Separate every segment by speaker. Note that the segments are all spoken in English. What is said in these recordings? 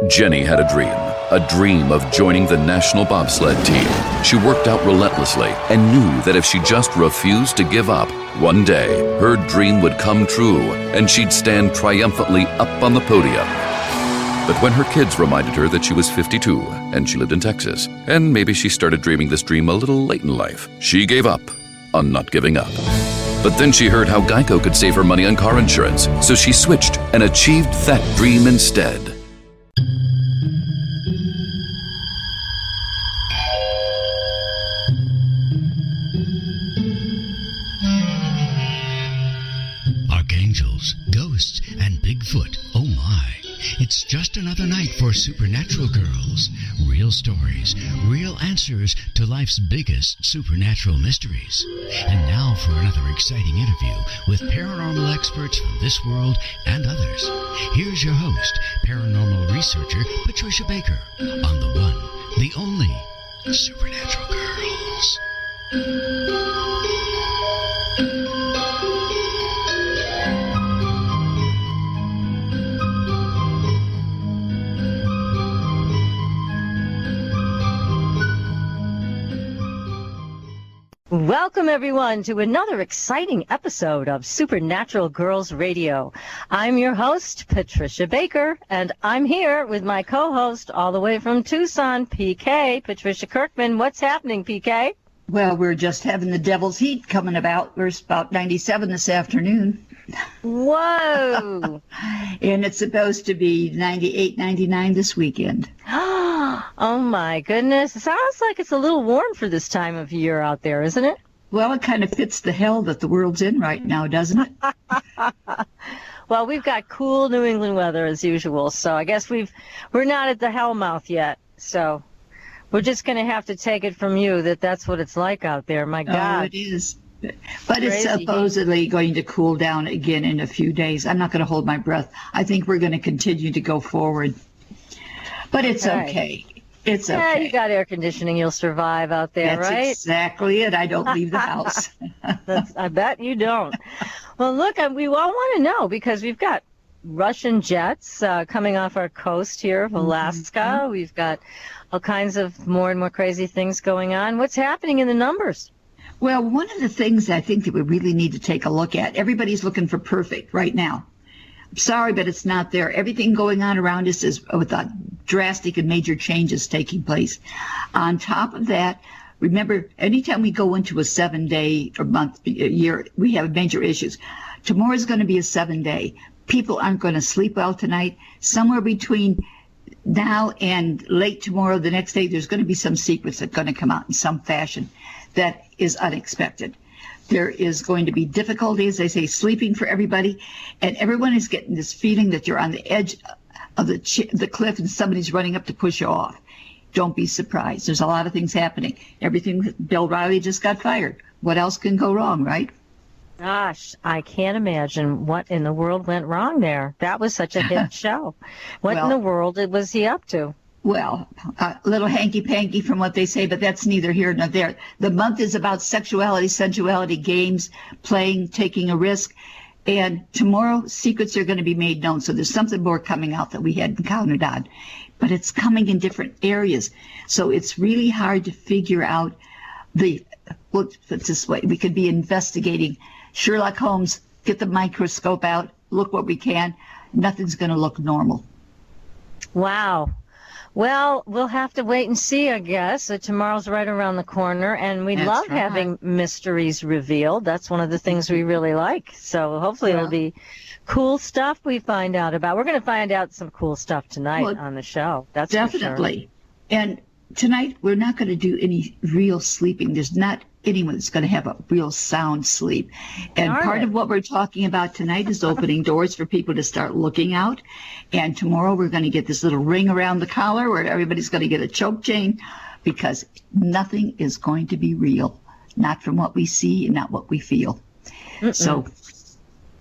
Speaker 1: Jenny had a dream of joining the national bobsled team. She worked out relentlessly and knew that if she just refused to give up, one day her dream would come true and she'd stand triumphantly up on the podium. But when her kids reminded her that she was 52 and she lived in Texas, and maybe she started dreaming this dream a little late in life, she gave up on not giving up. But then she heard how Geico could save her money on car insurance, so she switched and achieved that dream instead.
Speaker 2: Archangels, ghosts, and Bigfoot. Oh my. It's just another night for Supernatural Girlz. Real stories, real answers to life's biggest supernatural mysteries. And now for another exciting interview with paranormal experts from this world and others. Here's your host, paranormal researcher Patricia Baker, on the one, the only Supernatural Girlz.
Speaker 3: Welcome, everyone, to another exciting episode of Supernatural Girlz Radio. I'm your host, Patricia Baker, and I'm here with my co-host all the way from Tucson, PK, Patricia Kirkman. What's happening, PK?
Speaker 4: Well, we're just having the devil's heat coming about. We're about 97 this afternoon.
Speaker 3: Whoa!
Speaker 4: And it's supposed to be 98, 99 this weekend.
Speaker 3: Oh, my goodness. It sounds like it's a little warm for this time of year out there, isn't it?
Speaker 4: Well, it kind of fits the hell that the world's in right now, doesn't it?
Speaker 3: Well, we've got cool New England weather as usual, so I guess we're not at the hellmouth yet. So we're just going to have to take it from you that that's what it's like out there. My God.
Speaker 4: Oh, it is. But it's supposedly going to cool down again in a few days. I'm not going to hold my breath. I think we're going to continue to go forward. But it's okay. It's okay.
Speaker 3: Yeah, you got air conditioning. You'll survive out there, right?
Speaker 4: That's exactly it. I don't leave the house.
Speaker 3: I bet you don't. Well, look, we all want to know because we've got Russian jets coming off our coast here of Alaska. Mm-hmm. We've got all kinds of more and more crazy things going on. What's happening in the numbers?
Speaker 4: Well, one of the things I think that we really need to take a look at, everybody's looking for perfect right now. I'm sorry, but it's not there. Everything going on around us is with drastic and major changes taking place. On top of that, remember, anytime we go into a 7-day or month, year, we have major issues. Tomorrow is going to be a 7-day. People aren't going to sleep well tonight. Somewhere between now and late tomorrow, the next day, there's going to be some secrets that are going to come out in some fashion that is unexpected. There is going to be difficulty, as they say, sleeping for everybody, and everyone is getting this feeling that you're on the edge of the cliff and somebody's running up to push you off. Don't be surprised. There's a lot of things happening. Bill Riley just got fired. What else can go wrong, right?
Speaker 3: Gosh, I can't imagine what in the world went wrong there. That was such a hit show. What in the world was he up to?
Speaker 4: Well, a little hanky-panky from what they say, but that's neither here nor there. The month is about sexuality, sensuality, games, playing, taking a risk. And tomorrow, secrets are going to be made known. So there's something more coming out that we hadn't counted on. But it's coming in different areas. So it's really hard to figure out well, put it this way. We could be investigating Sherlock Holmes, get the microscope out, look what we can. Nothing's going to look normal.
Speaker 3: Wow. Well, we'll have to wait and see, I guess. Tomorrow's right around the corner, and we love having mysteries revealed. That's one of the things we really like. So hopefully it'll be cool stuff we find out about. We're going to find out some cool stuff tonight on the show. That's
Speaker 4: definitely.
Speaker 3: For sure.
Speaker 4: And tonight we're not going to do any real sleeping. There's not anyone that's going to have a real sound sleep. And part of what we're talking about tonight is opening doors for people to start looking out. And tomorrow we're going to get this little ring around the collar where everybody's going to get a choke chain, because nothing is going to be real, not from what we see and not what we feel. So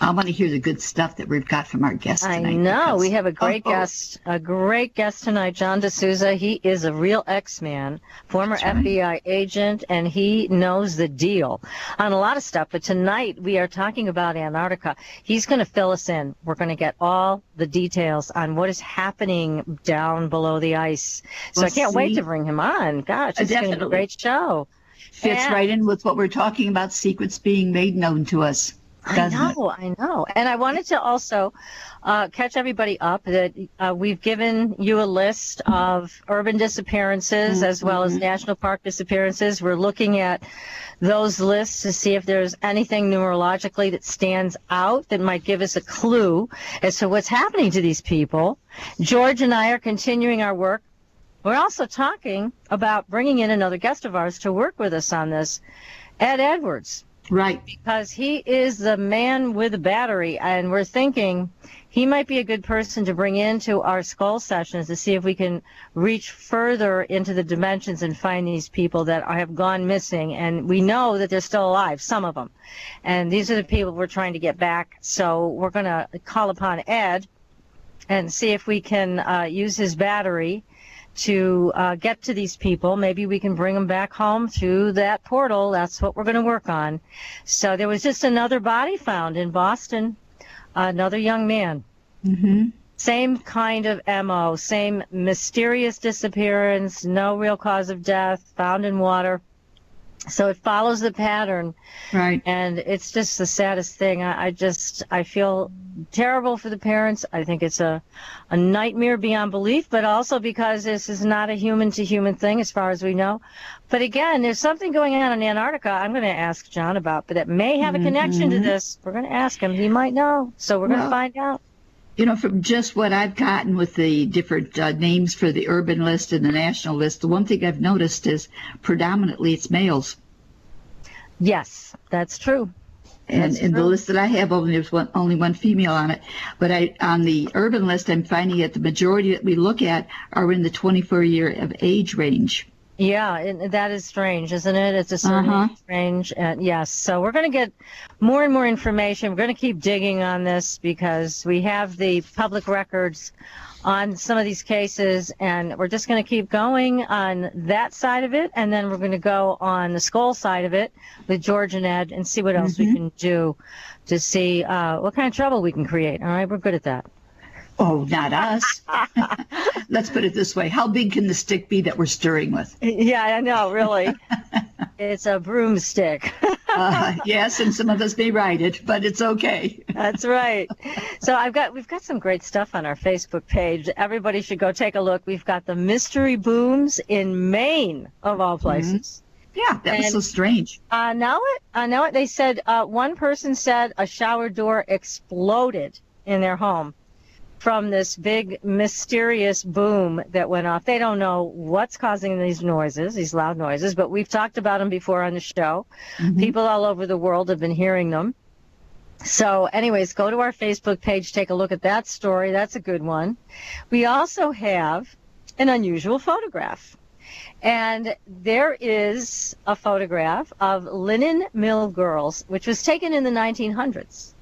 Speaker 4: I want to hear the good stuff that we've got from our guest tonight.
Speaker 3: I know. We have a great guest tonight, John DeSouza. He is a real X-Man, former FBI agent, and he knows the deal on a lot of stuff. But tonight we are talking about Antarctica. He's going to fill us in. We're going to get all the details on what is happening down below the ice. So I can't wait to bring him on. Gosh, it's going to be a great show.
Speaker 4: Fits right in with what we're talking about, secrets being made known to us.
Speaker 3: I know. And I wanted to also catch everybody up that we've given you a list of urban disappearances as well as national park disappearances. We're looking at those lists to see if there's anything numerologically that stands out that might give us a clue as to what's happening to these people. George and I are continuing our work. We're also talking about bringing in another guest of ours to work with us on this, Ed Edwards.
Speaker 4: Right.
Speaker 3: Because he is the man with the battery, and we're thinking he might be a good person to bring into our skull sessions to see if we can reach further into the dimensions and find these people that have gone missing. And we know that they're still alive, some of them. And these are the people we're trying to get back. So we're going to call upon Ed and see if we can use his battery to get to these people. Maybe we can bring them back home through that portal. That's what we're going to work on. So there was just another body found in Boston, another young man. Same kind of MO, same mysterious disappearance, no real cause of death, found in water. So it follows the pattern.
Speaker 4: Right.
Speaker 3: And it's just the saddest thing. I feel terrible for the parents. I think it's a nightmare beyond belief, but also because this is not a human-to-human thing as far as we know. But again, there's something going on in Antarctica I'm going to ask John about, but that may have a connection to this. We're going to ask him. He might know. So we're going to find out.
Speaker 4: You know, from just what I've gotten with the different names for the urban list and the national list, the one thing I've noticed is predominantly it's males.
Speaker 3: Yes, that's true.
Speaker 4: And in the list that I have, there's only one female on it. But on the urban list, I'm finding that the majority that we look at are in the 24-year of age range.
Speaker 3: Yeah, and that is strange, isn't it? It's a certain age range. Yes, so we're going to get more and more information. We're going to keep digging on this because we have the public records on some of these cases, and we're just going to keep going on that side of it, and then we're going to go on the skull side of it with George and Ed and see what else we can do to see what kind of trouble we can create. All right, we're good at that.
Speaker 4: Oh, not us. Let's put it this way. How big can the stick be that we're stirring with?
Speaker 3: Yeah, I know, really. It's a broomstick.
Speaker 4: Yes, and some of us may ride it, but it's okay.
Speaker 3: That's right. So we've got some great stuff on our Facebook page. Everybody should go take a look. We've got the mystery booms in Maine, of all places.
Speaker 4: Yeah, that was so strange.
Speaker 3: I know it. They said one person said a shower door exploded in their home from this big mysterious boom that went off. They don't know what's causing these noises, these loud noises, but we've talked about them before on the show. People all over the world have been hearing them. So anyways, go to our Facebook page, take a look at that story. That's a good one. We also have an unusual photograph. And there is a photograph of linen mill girls, which was taken in the 1900s.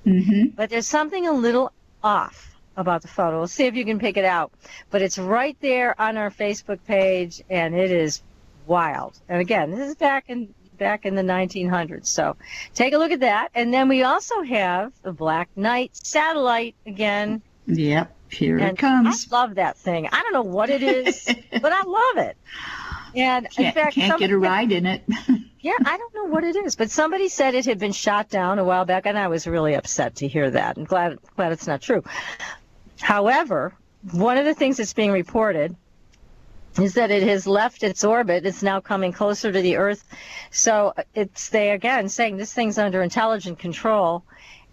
Speaker 3: But there's something a little off about the photo. We'll see if you can pick it out. But it's right there on our Facebook page, and it is wild. And again, this is back in the 1900s. So take a look at that. And then we also have the Black Knight satellite again.
Speaker 4: Yep, here it comes.
Speaker 3: I love that thing. I don't know what it is, but I love it. And in fact,
Speaker 4: can't get a ride in it.
Speaker 3: Yeah, I don't know what it is, but somebody said it had been shot down a while back, and I was really upset to hear that. And glad it's not true. However, one of the things that's being reported is that it has left its orbit. It's now coming closer to the Earth. So they again saying this thing's under intelligent control,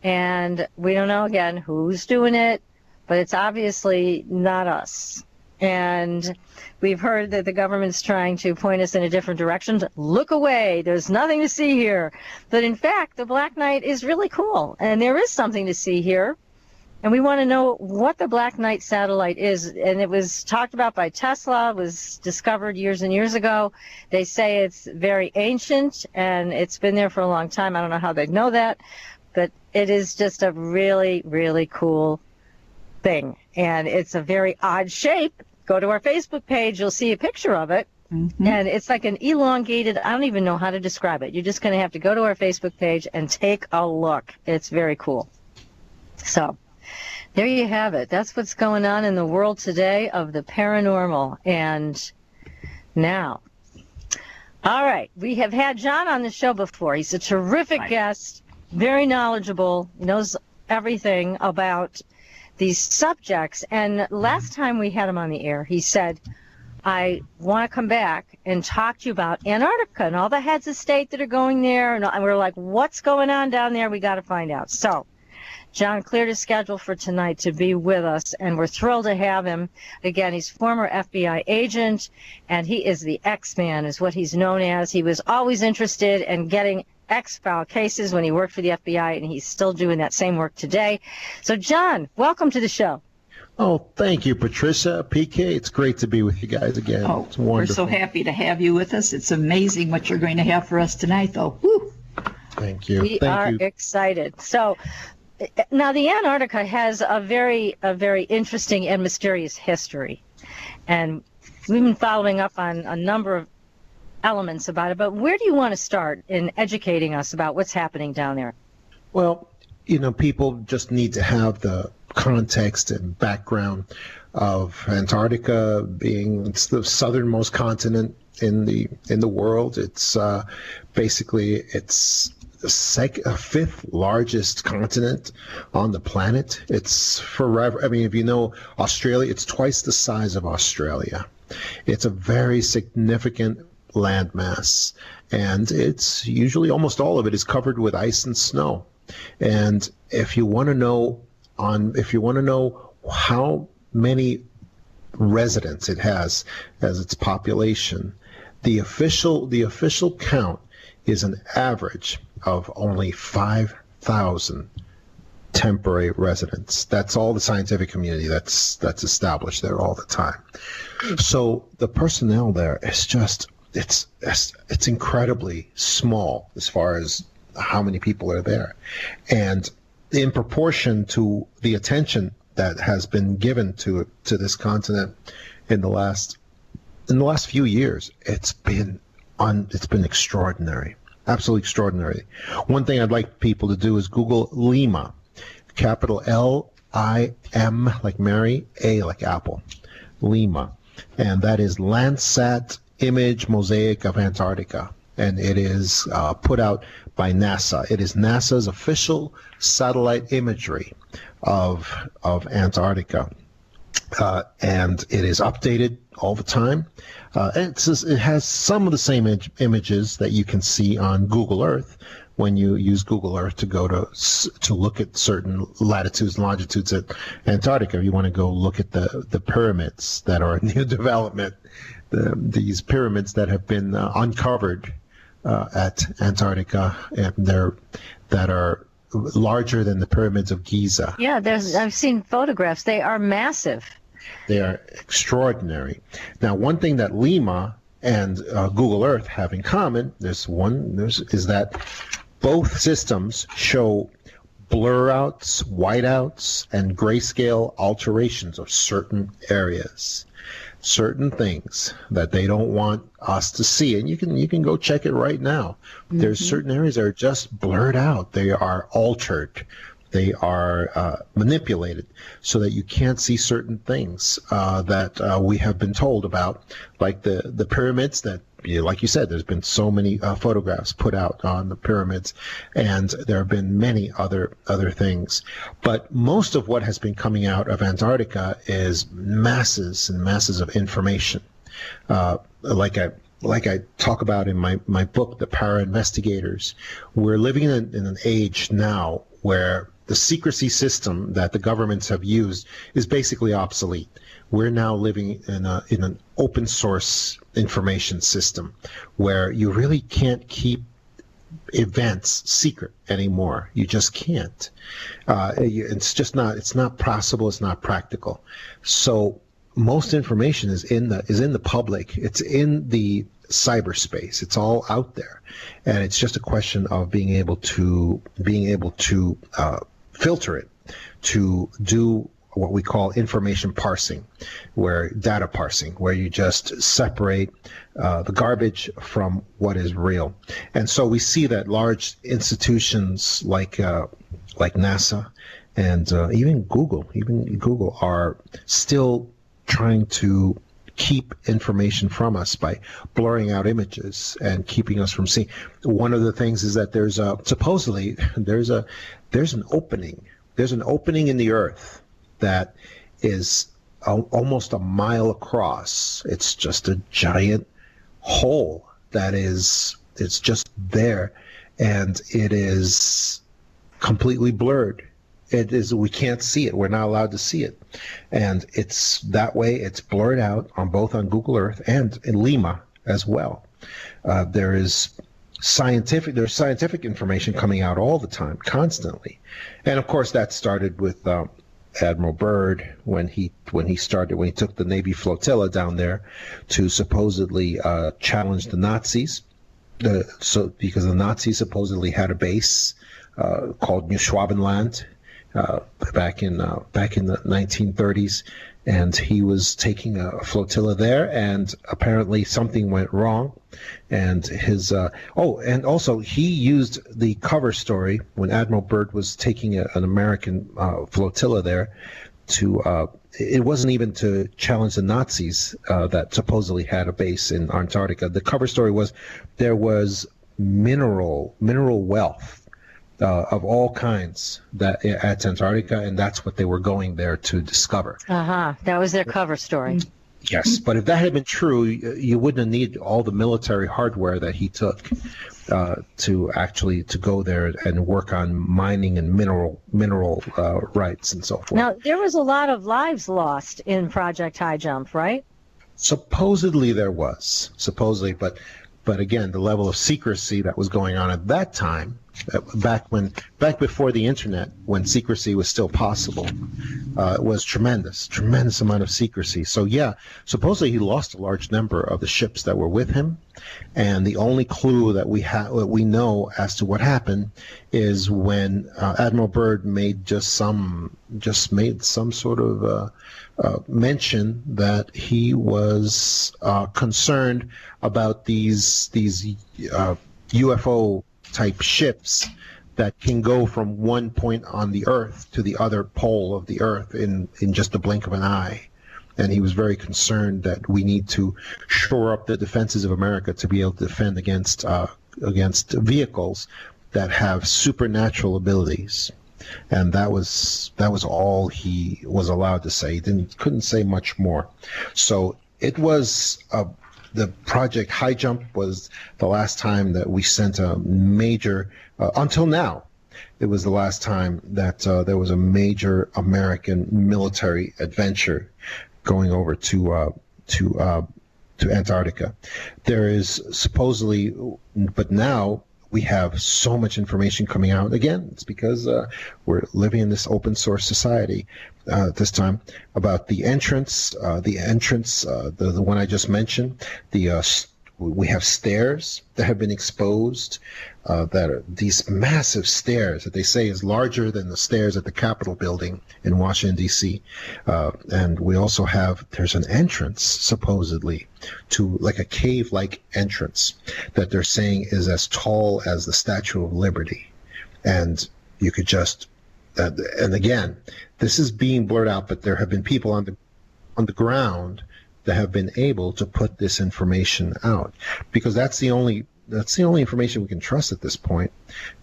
Speaker 3: and we don't know again who's doing it, but it's obviously not us. And we've heard that the government's trying to point us in a different direction. Look away. There's nothing to see here. But in fact, the Black Knight is really cool, and there is something to see here. And we want to know what the Black Knight satellite is. And it was talked about by Tesla, was discovered years and years ago. They say it's very ancient, and it's been there for a long time. I don't know how they'd know that. But it is just a really, really cool thing. And it's a very odd shape. Go to our Facebook page. You'll see a picture of it. Mm-hmm. And it's like an elongated, I don't even know how to describe it. You're just going to have to go to our Facebook page and take a look. It's very cool. So there you have it. That's what's going on in the world today of the paranormal. And now, all right, we have had John on the show before. He's a terrific guest, very knowledgeable, knows everything about these subjects. And last time we had him on the air, he said, I want to come back and talk to you about Antarctica and all the heads of state that are going there. And we're like, what's going on down there? We got to find out. So John cleared his schedule for tonight to be with us, and we're thrilled to have him. Again, he's former FBI agent, and he is the X-Man, is what he's known as. He was always interested in getting X-file cases when he worked for the FBI, and he's still doing that same work today. So, John, welcome to the show.
Speaker 5: Oh, thank you, Patricia, PK. It's great to be with you guys again.
Speaker 4: Oh,
Speaker 5: it's wonderful.
Speaker 4: We're so happy to have you with us. It's amazing what you're going to have for us tonight, though. Woo.
Speaker 5: Thank you.
Speaker 3: We are excited. So, now the Antarctica has a very interesting and mysterious history, and we've been following up on a number of elements about it. But where do you want to start in educating us about what's happening down there?
Speaker 5: Well, people just need to have the context and background of Antarctica it's the southernmost continent in the world. It's basically the fifth largest continent on the planet. It's forever. I mean, if you know Australia, it's twice the size of Australia. It's a very significant landmass, and it's usually almost all of it is covered with ice and snow. And if you want to know how many residents it has as its population, the official count is an average of only 5,000 temporary residents. That's all the scientific community that's established there all the time. So the personnel there is just it's incredibly small as far as how many people are there, and in proportion to the attention that has been given to this continent in the last few years, it's been extraordinary, absolutely extraordinary. One thing I'd like people to do is Google Lima, capital L-I-M like Mary, A like Apple, Lima, and that is Landsat Image Mosaic of Antarctica, and it is put out by NASA. It is NASA's official satellite imagery of Antarctica, and it is updated all the time. It has some of the same images that you can see on Google Earth when you use Google Earth to go to look at certain latitudes and longitudes at Antarctica. You want to go look at the pyramids that are in new development, these pyramids that have been uncovered at Antarctica, and that are larger than the pyramids of Giza.
Speaker 3: Yeah, I've seen photographs. They are massive.
Speaker 5: They are extraordinary. Now, one thing that Lima and Google Earth have in common, is that both systems show blur-outs, whiteouts, and grayscale alterations of certain areas. Certain things that they don't want us to see, and you can go check it right now. Mm-hmm. There's certain areas that are just blurred out. They are altered. They are manipulated so that you can't see certain things that we have been told about, like the pyramids that, like you said, there's been so many photographs put out on the pyramids, and there have been many other things. But most of what has been coming out of Antarctica is masses and masses of information. Like I talk about in my book, The Investigators, we're living in an age now where the secrecy system that the governments have used is basically obsolete. We're now living in an open source information system where you really can't keep events secret anymore. You just can't. It's not possible. It's not practical. So most information is in the public. It's in the cyberspace. It's all out there, and it's just a question of being able to filter it, to do what we call information parsing, where data parsing, where you just separate the garbage from what is real. And so we see that large institutions like NASA and even Google are still trying to keep information from us by blurring out images and keeping us from seeing. One of the things is that there's an opening in the earth that is almost a mile across. It's just a giant hole it's just there, and it is completely blurred. We can't see it. We're not allowed to see it. And it's that way. It's blurred out both on Google Earth and in Lima as well. There's scientific information coming out all the time, constantly. And of course that started with Admiral Byrd when he took the Navy flotilla down there to supposedly challenge the Nazis. Because the Nazis supposedly had a base called New Schwabenland back in the 1930s, and he was taking a flotilla there, and apparently something went wrong, and and also he used the cover story when Admiral Byrd was taking an American flotilla there to it wasn't even to challenge the Nazis that supposedly had a base in Antarctica. The cover story was there was mineral wealth of all kinds at Antarctica, and that's what they were going there to discover.
Speaker 3: That was their cover story.
Speaker 5: Yes, but if that had been true, you wouldn't have needed all the military hardware that he took to go there and work on mining and mineral rights and so forth.
Speaker 3: Now, there was a lot of lives lost in Project High Jump, right?
Speaker 5: Supposedly there was. But again, the level of secrecy that was going on at that time, back before the internet, when secrecy was still possible, was tremendous amount of secrecy. So yeah, supposedly he lost a large number of the ships that were with him, and the only clue that we know as to what happened is when Admiral Byrd made some sort of mention that he was concerned about these UFO type ships that can go from one point on the Earth to the other pole of the Earth in just the blink of an eye. And he was very concerned that we need to shore up the defenses of America to be able to defend against vehicles that have supernatural abilities. And that was all he was allowed to say. He couldn't say much more. So it was the Project High Jump was the last time that we sent a major, until now, it was the last time that there was a major American military adventure going over to Antarctica. There is supposedly, but now we have so much information coming out. Again, it's because we're living in this open source society this time, about the entrance, the one I just mentioned. We have stairs that have been exposed, that are these massive stairs that they say is larger than the stairs at the Capitol building in Washington, D.C. And we also there's an entrance, supposedly, to like a cave-like entrance that they're saying is as tall as the Statue of Liberty. And you could just, and again, this is being blurred out, but there have been people on the ground that have been able to put this information out, because that's the only information we can trust at this point,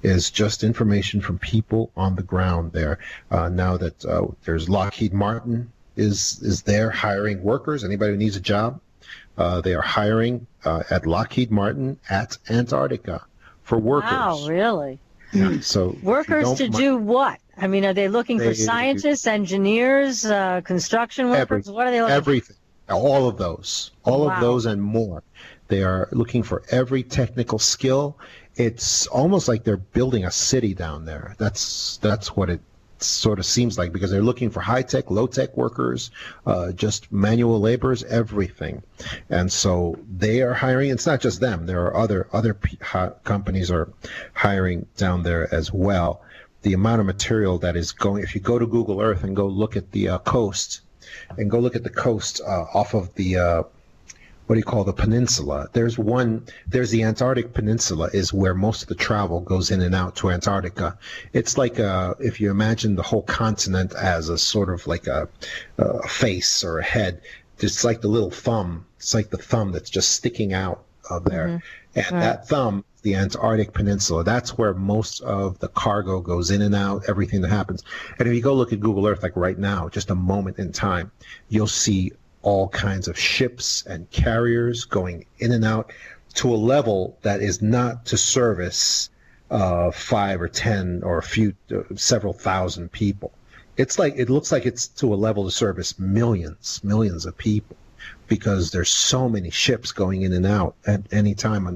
Speaker 5: is just information from people on the ground there. Now that there's Lockheed Martin is there hiring workers, anybody who needs a job, they are hiring at Lockheed Martin at Antarctica for workers.
Speaker 3: Wow, really?
Speaker 5: Yeah, so
Speaker 3: workers to do what? I mean, are they looking for scientists, engineers, construction workers? What are they looking for?
Speaker 5: Everything. All of those and more. They are looking for every technical skill. It's almost like they're building a city down there. That's what it sort of seems like, because they're looking for high-tech, low-tech workers, just manual laborers, everything. And so they are hiring. It's not just them. There are other companies are hiring down there as well. The amount of material that is going, if you go to Google Earth and go look at the coast, and go look at the coast off of the what do you call the peninsula? There's the Antarctic Peninsula is where most of the travel goes in and out to Antarctica. It's like if you imagine the whole continent as a sort of like a face or a head, it's like the little thumb. It's like the thumb that's just sticking out of there. Mm-hmm. And that thumb, the Antarctic Peninsula, that's where most of the cargo goes in and out, everything that happens. And if you go look at Google Earth, like right now, just a moment in time, you'll see all kinds of ships and carriers going in and out to a level that is not to service 5 or 10 or several thousand people. It looks like it's to a level to service millions of people, because there's so many ships going in and out at any time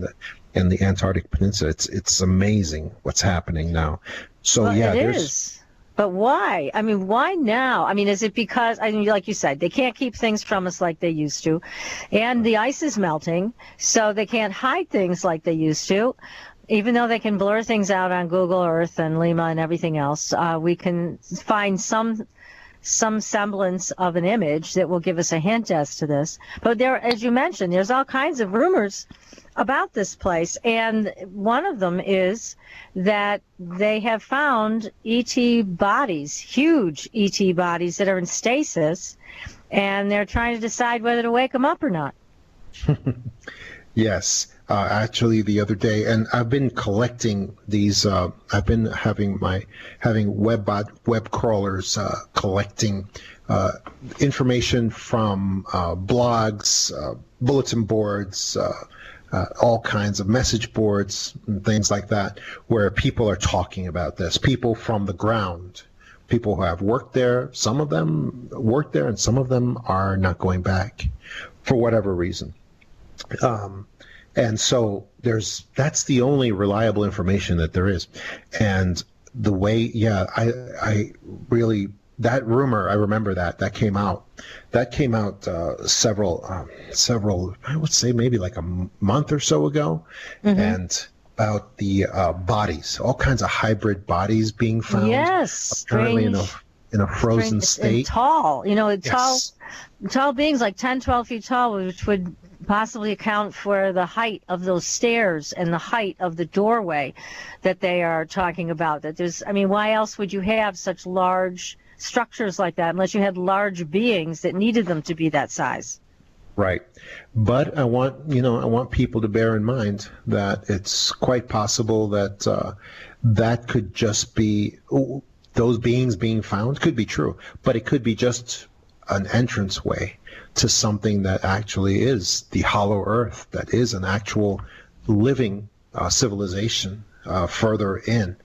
Speaker 5: in the Antarctic Peninsula. It's amazing what's happening now. So
Speaker 3: well,
Speaker 5: yeah,
Speaker 3: it is. But why? I mean, why now? I mean, is it because, I mean, like you said, they can't keep things from us like they used to, and the ice is melting, so they can't hide things like they used to. Even though they can blur things out on Google Earth and Lima and everything else, we can find some semblance of an image that will give us a hint as to this. But there, as you mentioned, there's all kinds of rumors about this place, and one of them is that they have found ET bodies, huge ET bodies that are in stasis, and they're trying to decide whether to wake them up or not.
Speaker 5: Yes, actually the other day, and I've been collecting these. I've been having web crawlers collecting information from blogs, bulletin boards, all kinds of message boards and things like that, where people are talking about this. People from the ground, people who have worked there. Some of them worked there, and some of them are not going back for whatever reason. And so that's the only reliable information that there is. And the way, I really, that rumor, I remember that came out. That came out several, I would say maybe like a month or so ago. Mm-hmm. And about the bodies, all kinds of hybrid bodies being found.
Speaker 3: Yes.
Speaker 5: Apparently in a frozen state.
Speaker 3: And tall,
Speaker 5: Yes.
Speaker 3: tall beings like 10, 12 feet tall, which would possibly account for the height of those stairs and the height of the doorway that they are talking about. That there's, I mean, why else would you have such large structures like that unless you had large beings that needed them to be that size?
Speaker 5: Right. But I want people to bear in mind that it's quite possible that that could just be, those beings being found could be true, but it could be just an entranceway to something that actually is the hollow earth, that is an actual living civilization further in,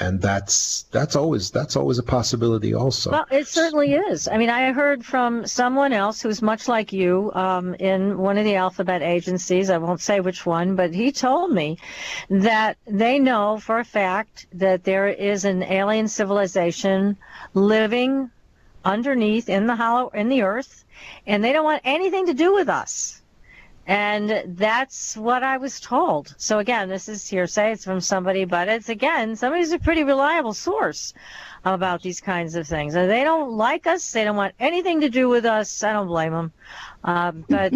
Speaker 5: and that's always a possibility also.
Speaker 3: Well, it certainly is. I mean, I heard from someone else who's much like you in one of the alphabet agencies. I won't say which one, but he told me that they know for a fact that there is an alien civilization living underneath in the earth, and they don't want anything to do with us. And that's what I was told. So again, this is hearsay. It's from somebody, but it's, again, somebody's a pretty reliable source about these kinds of things. And they don't like us. They don't want anything to do with us. I don't blame them. But,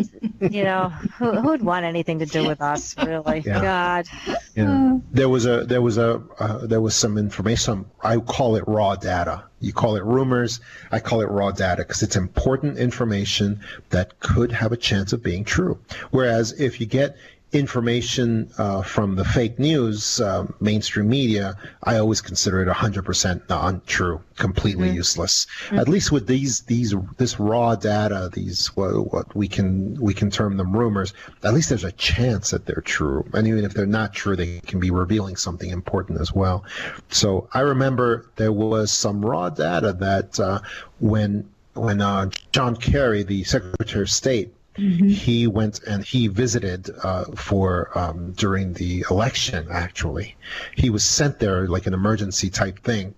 Speaker 3: who'd want anything to do with us, really? Yeah. God.
Speaker 5: Yeah. There was some information. I call it raw data. You call it rumors. I call it raw data because it's important information that could have a chance of being true. Whereas if you get information from the fake news, mainstream media, I always consider it 100% untrue, completely useless. Mm-hmm. At least with this raw data, these what we can term them rumors. At least there's a chance that they're true, and even if they're not true, they can be revealing something important as well. So I remember there was some raw data that when John Kerry, the Secretary of State, mm-hmm. he went and he visited during the election, actually. He was sent there like an emergency type thing.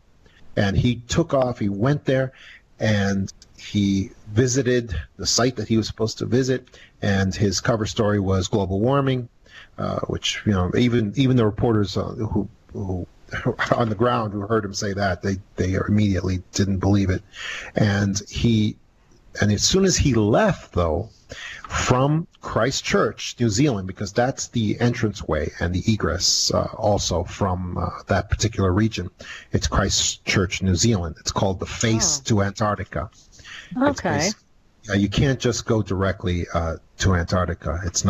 Speaker 5: And he took off. He went there, and he visited the site that he was supposed to visit. And his cover story was global warming, which, you know, even the reporters who on the ground who heard him say that, they immediately didn't believe it. And as soon as he left, though, from Christchurch, New Zealand, because that's the entranceway and the egress also from that particular region. It's Christchurch, New Zealand. It's called the face to Antarctica.
Speaker 3: Okay.
Speaker 5: You can't just go directly to Antarctica. It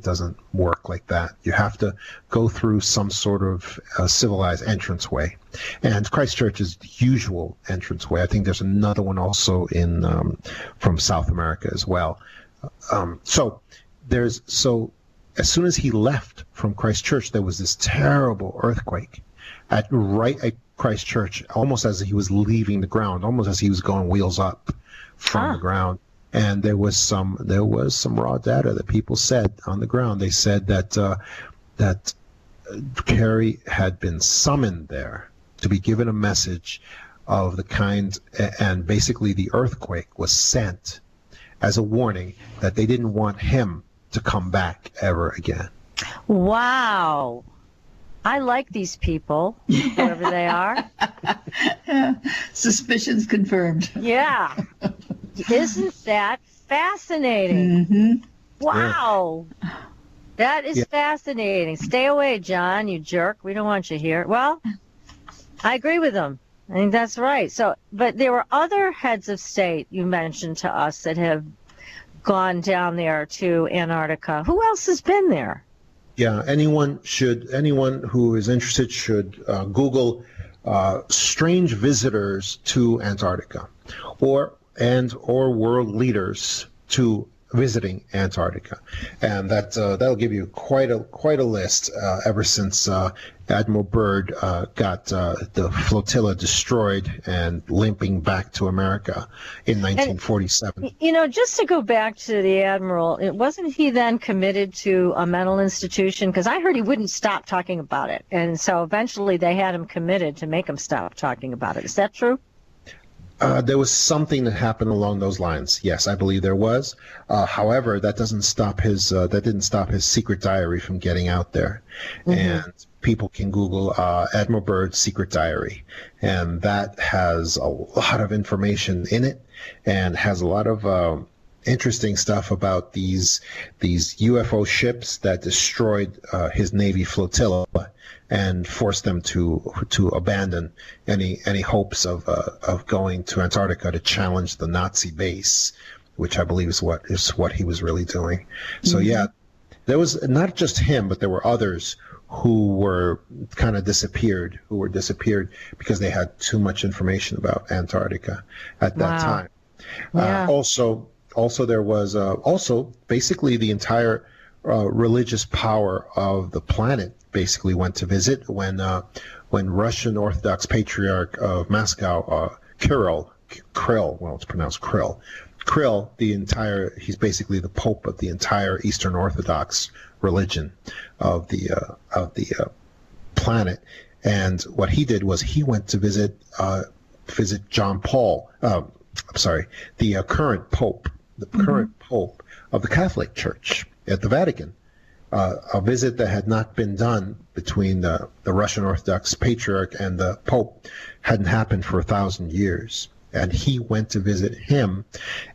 Speaker 5: doesn't work like that. You have to go through some sort of civilized entranceway. And Christchurch is the usual entranceway. I think there's another one also from South America as well. So as soon as he left from Christchurch, there was this terrible earthquake right at Christchurch, almost as he was leaving the ground, almost as he was going wheels up from the ground. And there was some raw data that people said on the ground. They said that Carrie had been summoned there to be given a message of the kind, and basically the earthquake was sent as a warning that they didn't want him to come back ever again.
Speaker 3: Wow. I like these people, whoever they are.
Speaker 4: Suspicions confirmed.
Speaker 3: Yeah. Isn't that fascinating?
Speaker 4: Mm-hmm.
Speaker 3: Wow. Yeah. That is fascinating. Stay away, John, you jerk. We don't want you here. Well, I agree with them. I think that's right. So, but there were other heads of state you mentioned to us that have gone down there to Antarctica. Who else has been there?
Speaker 5: Yeah, anyone who is interested should Google strange visitors to Antarctica, or world leaders to visiting Antarctica, and that'll give you quite a list. Ever since Admiral Byrd got the flotilla destroyed and limping back to America in 1947.
Speaker 3: And, you know, just to go back to the Admiral, wasn't he then committed to a mental institution? Because I heard he wouldn't stop talking about it, and so eventually they had him committed to make him stop talking about it. Is that true?
Speaker 5: There was something that happened along those lines. Yes, I believe there was. However, that didn't stop his secret diary from getting out there. Mm-hmm. And people can Google Admiral Byrd's secret diary, and that has a lot of information in it, and has a lot of interesting stuff about these UFO ships that destroyed his Navy flotilla and forced them to abandon any hopes of going to Antarctica to challenge the Nazi base, which I believe is what he was really doing. So yeah, there was not just him, but there were others who were kind of disappeared because they had too much information about Antarctica at that time. Yeah. Also there was basically the entire religious power of the planet basically went to visit when Russian Orthodox Patriarch of Moscow, Kirill, well, it's pronounced Krill. Krill, he's basically the Pope of the entire Eastern Orthodox religion of the planet. And what he did was he went to visit John Paul. The current Pope, current Pope of the Catholic Church at the Vatican. A visit that had not been done between the Russian Orthodox Patriarch and the Pope hadn't happened for 1,000 years. And he went to visit him,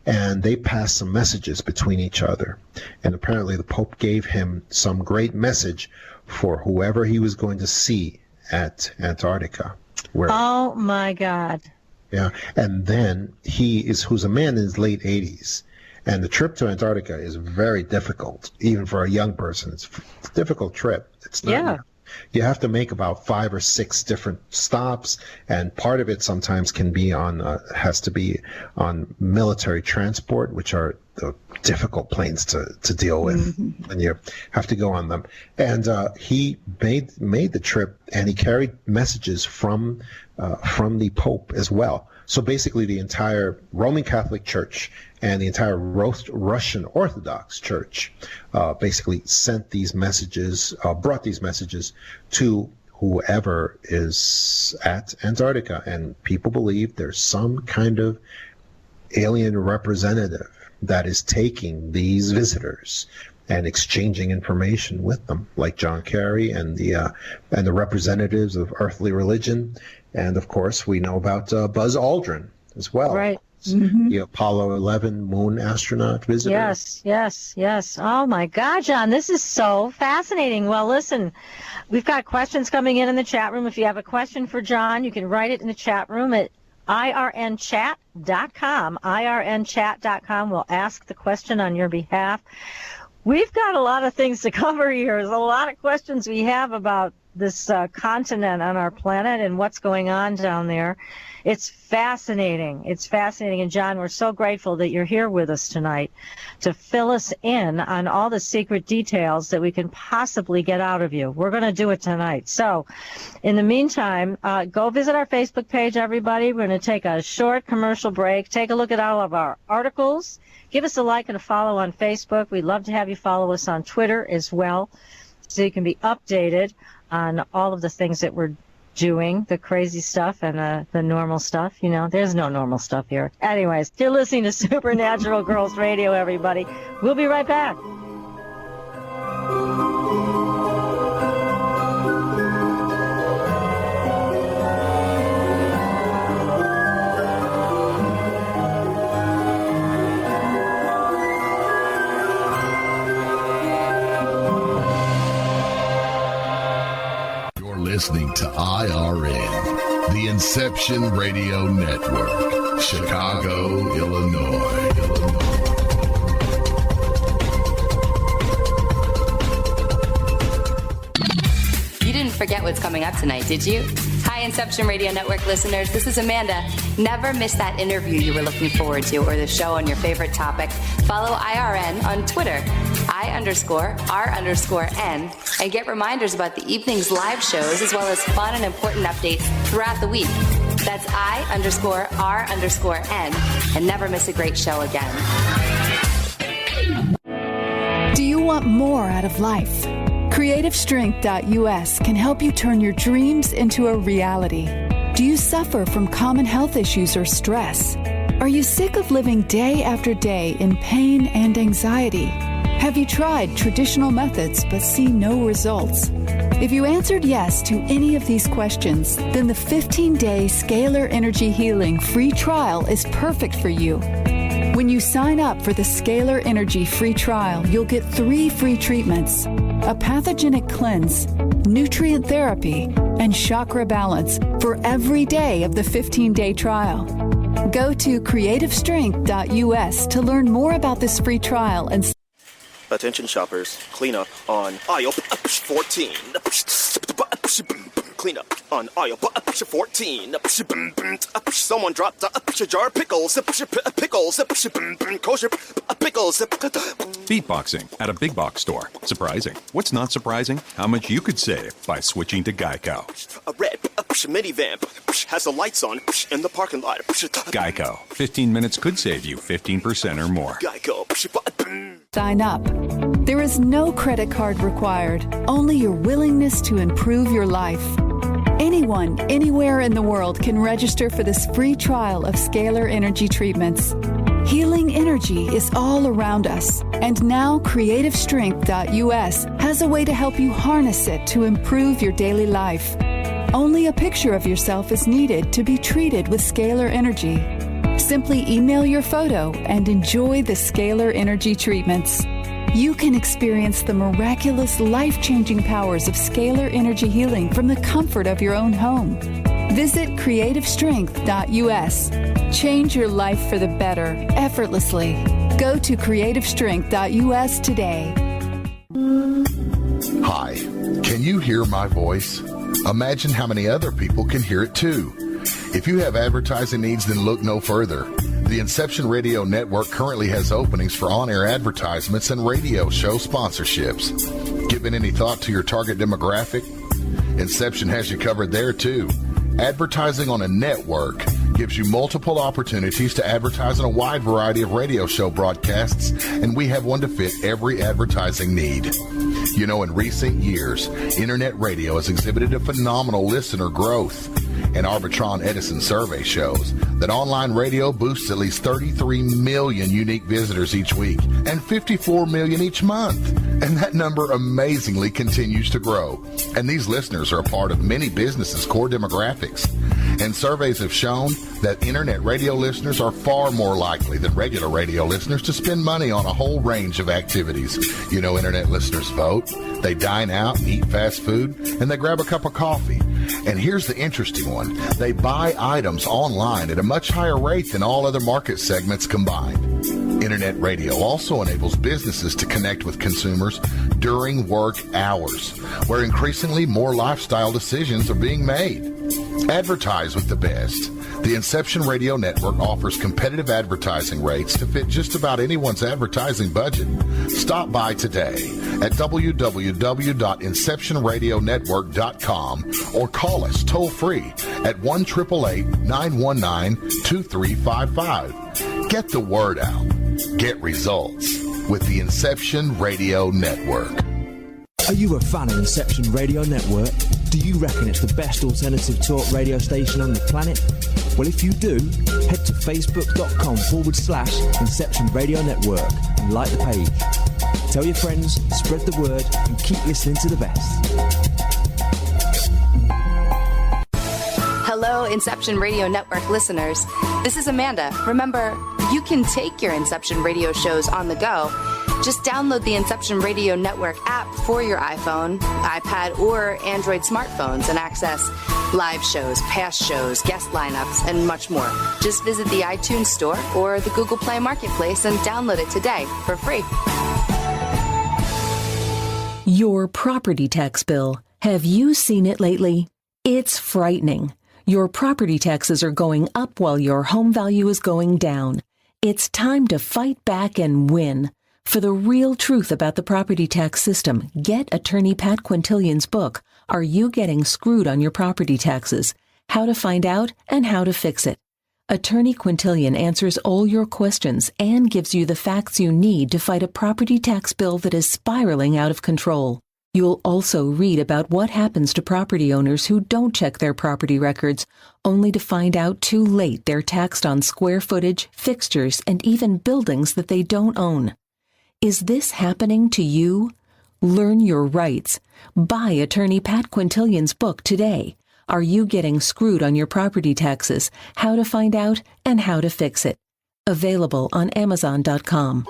Speaker 5: and they passed some messages between each other. And apparently the Pope gave him some great message for whoever he was going to see at Antarctica.
Speaker 3: Oh, my God.
Speaker 5: Yeah, and then who's a man in his late 80s. And the trip to Antarctica is very difficult, even for a young person. It's a difficult trip. It's not, you have to make about 5 or 6 different stops, and part of it sometimes has to be on military transport, which are the difficult planes to deal with when you have to go on them. And he made the trip, and he carried messages from the Pope as well. So basically the entire Roman Catholic Church and the entire Russian Orthodox Church basically sent these messages, brought these messages to whoever is at Antarctica, and people believe there's some kind of alien representative that is taking these visitors and exchanging information with them, like John Kerry and the representatives of earthly religion. And of course, we know about Buzz Aldrin as well.
Speaker 3: Right.
Speaker 5: The Apollo 11 moon astronaut visitor.
Speaker 3: Yes. Oh, my God, John, this is so fascinating. Well, listen, we've got questions coming in the chat room. If you have a question for John, you can write it in the chat room at irnchat.com. irnchat.com. We'll ask the question on your behalf. We've got a lot of things to cover here. There's a lot of questions we have about this continent on our planet and what's going on down there. It's fascinating. And John, we're so grateful that you're here with us tonight to fill us in on all the secret details that we can possibly get out of you. We're going to do it tonight. So in the meantime, go visit our Facebook page, everybody. We're going to take a short commercial break. Take a look at all of our articles. Give us a like and a follow on Facebook. We'd love to have you follow us on Twitter as well, so you can be updated on all of the things that we're doing, the crazy stuff and the normal stuff. You know, there's no normal stuff here. Anyways, you're listening to Supernatural Girlz Radio, everybody. We'll be right back.
Speaker 6: Listening to IRN, the Inception Radio Network, Chicago, Illinois.
Speaker 7: You didn't forget what's coming up tonight, did you? Hi, Inception Radio Network listeners. This is Amanda. Never miss that interview you were looking forward to or the show on your favorite topic. Follow IRN on Twitter, I_R_N, and get reminders about the evening's live shows as well as fun and important updates throughout the week. That's I_R_N, and never miss a great show again.
Speaker 8: Do you want more out of life? CreativeStrength.us can help you turn your dreams into a reality. Do you suffer from common health issues or stress? Are you sick of living day after day in pain and anxiety? Have you tried traditional methods but see no results? If you answered yes to any of these questions, then the 15-day Scalar Energy Healing free trial is perfect for you. When you sign up for the Scalar Energy free trial, you'll get 3 free treatments: a pathogenic cleanse, nutrient therapy, and chakra balance for every day of the 15-day trial. Go to creativestrength.us to learn more about this free trial and
Speaker 9: attention shoppers, clean up on aisle 14. Clean up on aisle 14. Someone dropped a jar of pickles. Pickles. Kosher pickles.
Speaker 10: Beatboxing at a big box store. Surprising. What's not surprising? How much you could save by switching to Geico.
Speaker 9: A red minivan has the lights on in the parking lot.
Speaker 10: Geico. 15 minutes could save you 15% or more.
Speaker 9: Geico.
Speaker 8: sign up. There is no credit card required, only your willingness to improve your life. Anyone, anywhere in the world can register for this free trial of Scalar Energy treatments. Healing energy is all around us, and now CreativeStrength.us has a way to help you harness it to improve your daily life. Only a picture of yourself is needed to be treated with Scalar Energy. Simply email your photo and enjoy the Scalar Energy treatments. You can experience the miraculous, life-changing powers of Scalar Energy healing from the comfort of your own home. Visit CreativeStrength.us. Change your life for the better, effortlessly. Go to CreativeStrength.us today.
Speaker 6: Hi, can you hear my voice? Imagine how many other people can hear it too. If you have advertising needs, then look no further. The Inception Radio Network currently has openings for on-air advertisements and radio show sponsorships. Given any thought to your target demographic? Inception has you covered there too. Advertising on a network gives you multiple opportunities to advertise in a wide variety of radio show broadcasts, and we have one to fit every advertising need. You know, in recent years, internet radio has exhibited a phenomenal listener growth. An Arbitron Edison survey shows that online radio boosts at least 33 million unique visitors each week and 54 million each month. And that number amazingly continues to grow. And these listeners are a part of many businesses' core demographics. And surveys have shown that internet radio listeners are far more likely than regular radio listeners to spend money on a whole range of activities. You know, internet listeners vote, they dine out and eat fast food, and they grab a cup of coffee. And here's the interesting one. They buy items online at a much higher rate than all other market segments combined. Internet radio also enables businesses to connect with consumers during work hours, where increasingly more lifestyle decisions are being made. Advertise with the best. The Inception Radio Network offers competitive advertising rates to fit just about anyone's advertising budget. Stop by today at www.inceptionradionetwork.com or call us toll-free at 1-888-919-2355. Get the word out. Get results with the Inception Radio Network.
Speaker 11: Are you a fan of Inception Radio Network? Do you reckon it's the best alternative talk radio station on the planet? Well, if you do, head to facebook.com/Inception Radio Network and like the page. Tell your friends, spread the word, and keep listening to the best.
Speaker 7: Hello, Inception Radio Network listeners. This is Amanda. Remember, you can take your Inception Radio shows on the go. Just download the Inception Radio Network app for your iPhone, iPad, or Android smartphones and access live shows, past shows, guest lineups, and much more. Just visit the iTunes Store or the Google Play Marketplace and download it today for free.
Speaker 12: Your property tax bill. Have you seen it lately? It's frightening. Your property taxes are going up while your home value is going down. It's time to fight back and win. For the real truth about the property tax system, get attorney Pat Quintilian's book, Are You Getting Screwed on Your Property Taxes? How to Find Out and How to Fix It. Attorney Quintilian answers all your questions and gives you the facts you need to fight a property tax bill that is spiraling out of control. You'll also read about what happens to property owners who don't check their property records, only to find out too late they're taxed on square footage, fixtures, and even buildings that they don't own. Is this happening to you? Learn your rights. Buy attorney Pat Quintilian's book today. Are You Getting Screwed on Your Property Taxes? How to Find Out and How to Fix It. Available on Amazon.com.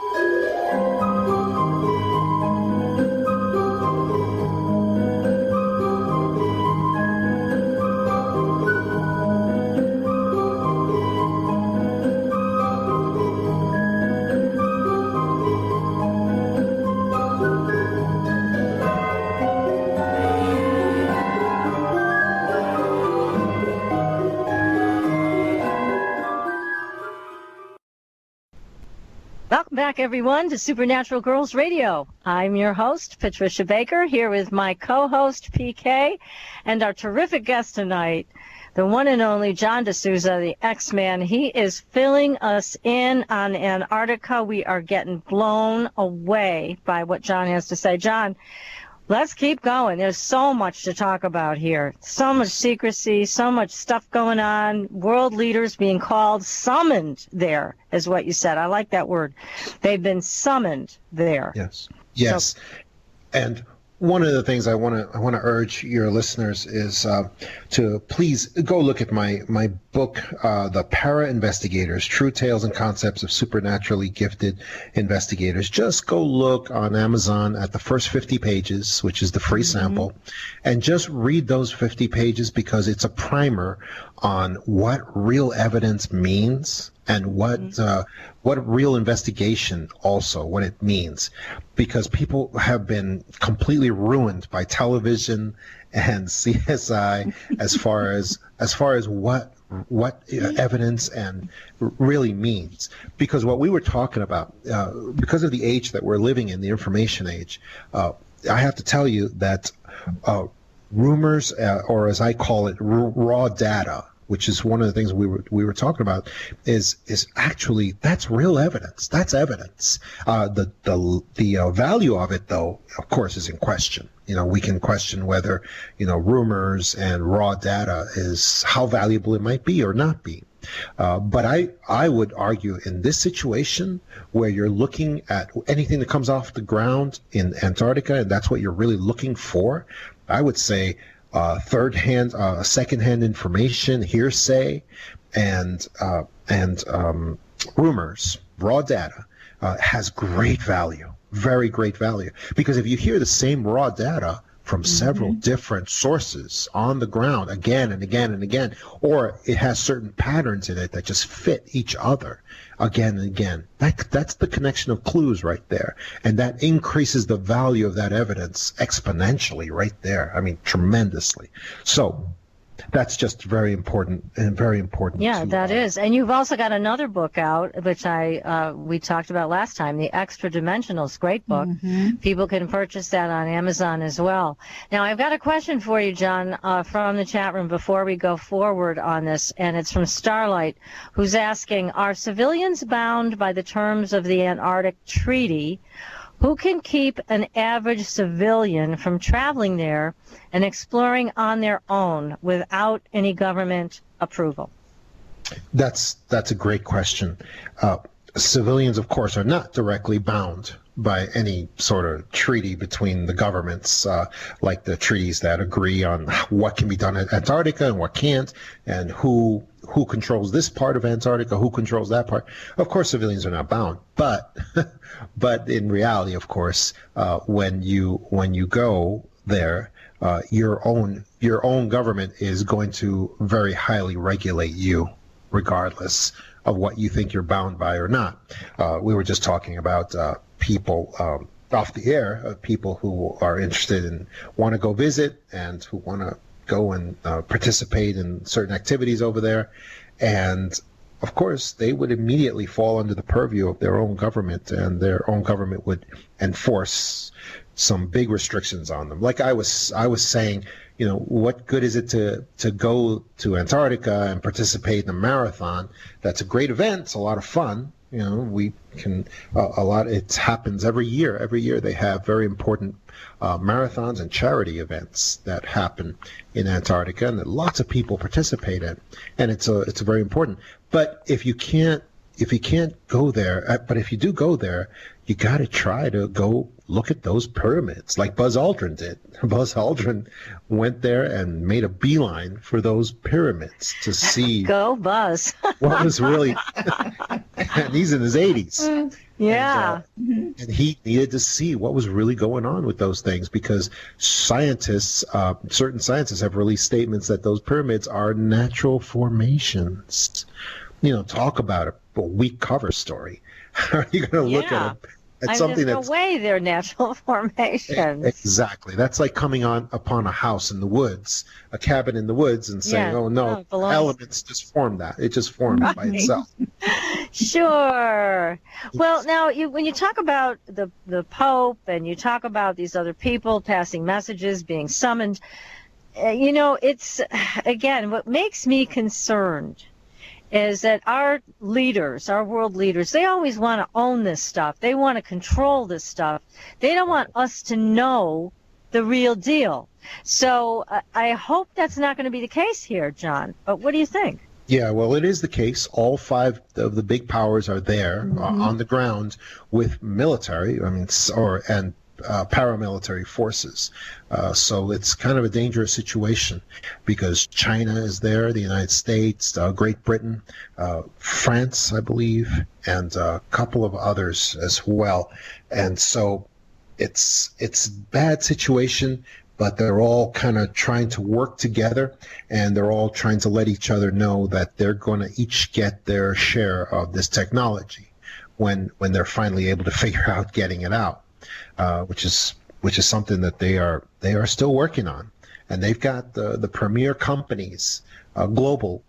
Speaker 3: Welcome back, everyone, to Supernatural Girlz Radio. I'm your host, Patricia Baker, here with my co-host, PK, and our terrific guest tonight, the one and only John DeSouza, the X-Man. He is filling us in on Antarctica. We are getting blown away by what John has to say. John, let's keep going. There's so much to talk about here. So much secrecy, so much stuff going on. World leaders being called, summoned there, is what you said. I like that word. They've been summoned there.
Speaker 5: Yes. Yes. So, and one of the things I want to urge your listeners is to please go look at my book, The Para-Investigators, True Tales and Concepts of Supernaturally Gifted Investigators. Just go look on Amazon at the first 50 pages, which is the free sample, and just read those 50 pages because it's a primer on what real evidence means and what real investigation also, what it means. Because people have been completely ruined by television and CSI as far as what evidence and really means. Because what we were talking about, because of the age that we're living in, the information age, I have to tell you that rumors, or as I call it, raw data, which is one of the things we were talking about, is actually, that's real evidence. That's evidence. The value of it, though, of course, is in question. We can question whether, rumors and raw data is how valuable it might be or not be. But I would argue in this situation where you're looking at anything that comes off the ground in Antarctica, and that's what you're really looking for, I would say secondhand information, hearsay, and rumors, raw data, has great value, very great value. Because if you hear the same raw data from several different sources on the ground again and again and again, or it has certain patterns in it that just fit each other again and again, that's the connection of clues right there. And that increases the value of that evidence exponentially right there. I mean, tremendously. So that's just very important and very important.
Speaker 3: Yeah, that is. And you've also got another book out, which we talked about last time, the Extradimensionals. Great book. People can purchase that on Amazon as well. Now, I've got a question for you, John, from the chat room before we go forward on this, and it's from Starlight, who's asking, are civilians bound by the terms of the Antarctic Treaty? Who can keep an average civilian from traveling there and exploring on their own without any government approval?
Speaker 5: That's a great question. Civilians, of course, are not directly bound by any sort of treaty between the governments, like the treaties that agree on what can be done at Antarctica and what can't, and who controls this part of Antarctica, who controls that part. Of course, civilians are not bound, but in reality, of course, when you go there, your own government is going to very highly regulate you, regardless of what you think you're bound by or not. We were just talking about people off the air, people who are interested and want to go visit and who want to go and participate in certain activities over there. And of course, they would immediately fall under the purview of their own government, and their own government would enforce some big restrictions on them. Like I was saying, what good is it to go to Antarctica and participate in a marathon? That's a great event. It's a lot of fun. We can it happens every year. Every year they have very important marathons and charity events that happen in Antarctica, and that lots of people participate in, and it's very important. But if you can't go there, but if you do go there, you got to try to go look at those pyramids, like Buzz Aldrin did. Buzz Aldrin went there and made a beeline for those pyramids to see.
Speaker 3: Go Buzz!
Speaker 5: What was really, and he's in his 80s.
Speaker 3: Yeah.
Speaker 5: And he needed to see what was really going on with those things, because scientists, certain scientists have released statements that those pyramids are natural formations. Talk about a weak cover story. How are you going to look at something
Speaker 3: there's no way they're natural formations.
Speaker 5: Exactly. That's like coming upon a house in the woods, a cabin in the woods, and saying, "Oh no, elements just formed that. It just formed by itself."
Speaker 3: Sure. Well, now when you talk about the Pope and you talk about these other people passing messages, being summoned, it's again what makes me concerned is that our leaders, our world leaders, they always want to own this stuff. They want to control this stuff. They don't want us to know the real deal. So I hope that's not going to be the case here, John. But what do you think?
Speaker 5: Yeah, well, it is the case. All 5 of the big powers are there on the ground with military, and paramilitary forces. So it's kind of a dangerous situation, because China is there, the United States, Great Britain, France, I believe, and a couple of others as well. And so it's a bad situation, but they're all kind of trying to work together, and they're all trying to let each other know that they're going to each get their share of this technology when they're finally able to figure out getting it out. Which is something that they are still working on, and they've got the premier companies, global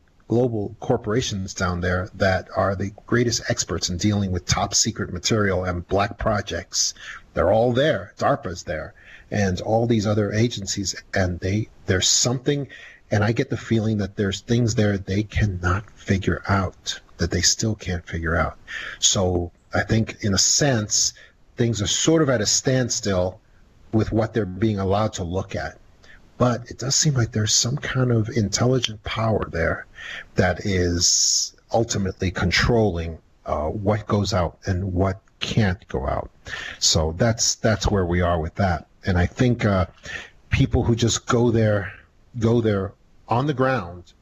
Speaker 5: corporations down there that are the greatest experts in dealing with top secret material and black projects. They're all there. DARPA's there, and all these other agencies, and there's something And I get the feeling that there's things there they cannot figure out, that they still can't figure out. So I think, in a sense, things are sort of at a standstill with what they're being allowed to look at. But it does seem like there's some kind of intelligent power there that is ultimately controlling what goes out and what can't go out. So that's where we are with that. And I think people who just go there on the ground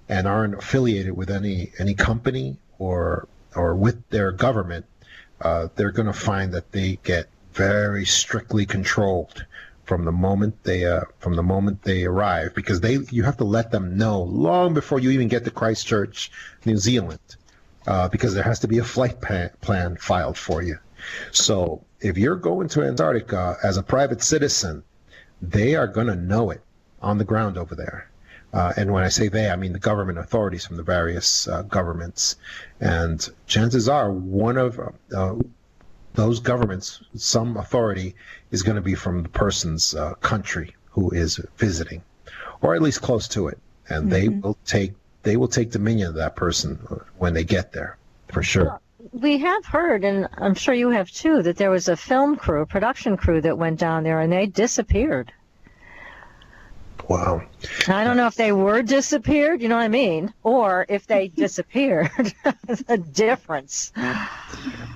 Speaker 5: and aren't affiliated with any company or with their government, they're going to find that they get very strictly controlled from the moment they arrive, because you have to let them know long before you even get to Christchurch, New Zealand, because there has to be a flight plan filed for you. So if you're going to Antarctica as a private citizen, they are going to know it on the ground over there. And when I say they, I mean the government authorities from the various governments. And chances are one of those governments, some authority, is going to be from the person's country who is visiting, or at least close to it. And they will take dominion of that person when they get there, for sure.
Speaker 3: We have heard, and I'm sure you have too, that there was a production crew that went down there and they disappeared.
Speaker 5: Wow.
Speaker 3: I don't know if they were disappeared, you know what I mean, or if they disappeared. The difference.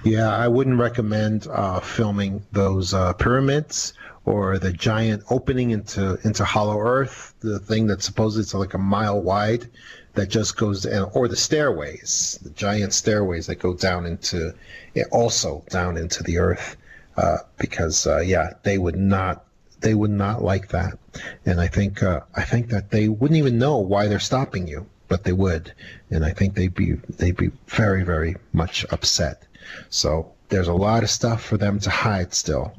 Speaker 5: Yeah, I wouldn't recommend filming those pyramids or the giant opening into hollow earth, the thing that's supposedly it's like a mile wide that just goes, or the stairways, the giant stairways that go down into the earth, because they would not like that. And I think that they wouldn't even know why they're stopping you, but they would. And I think they'd be very, very much upset. So there's a lot of stuff for them to hide still.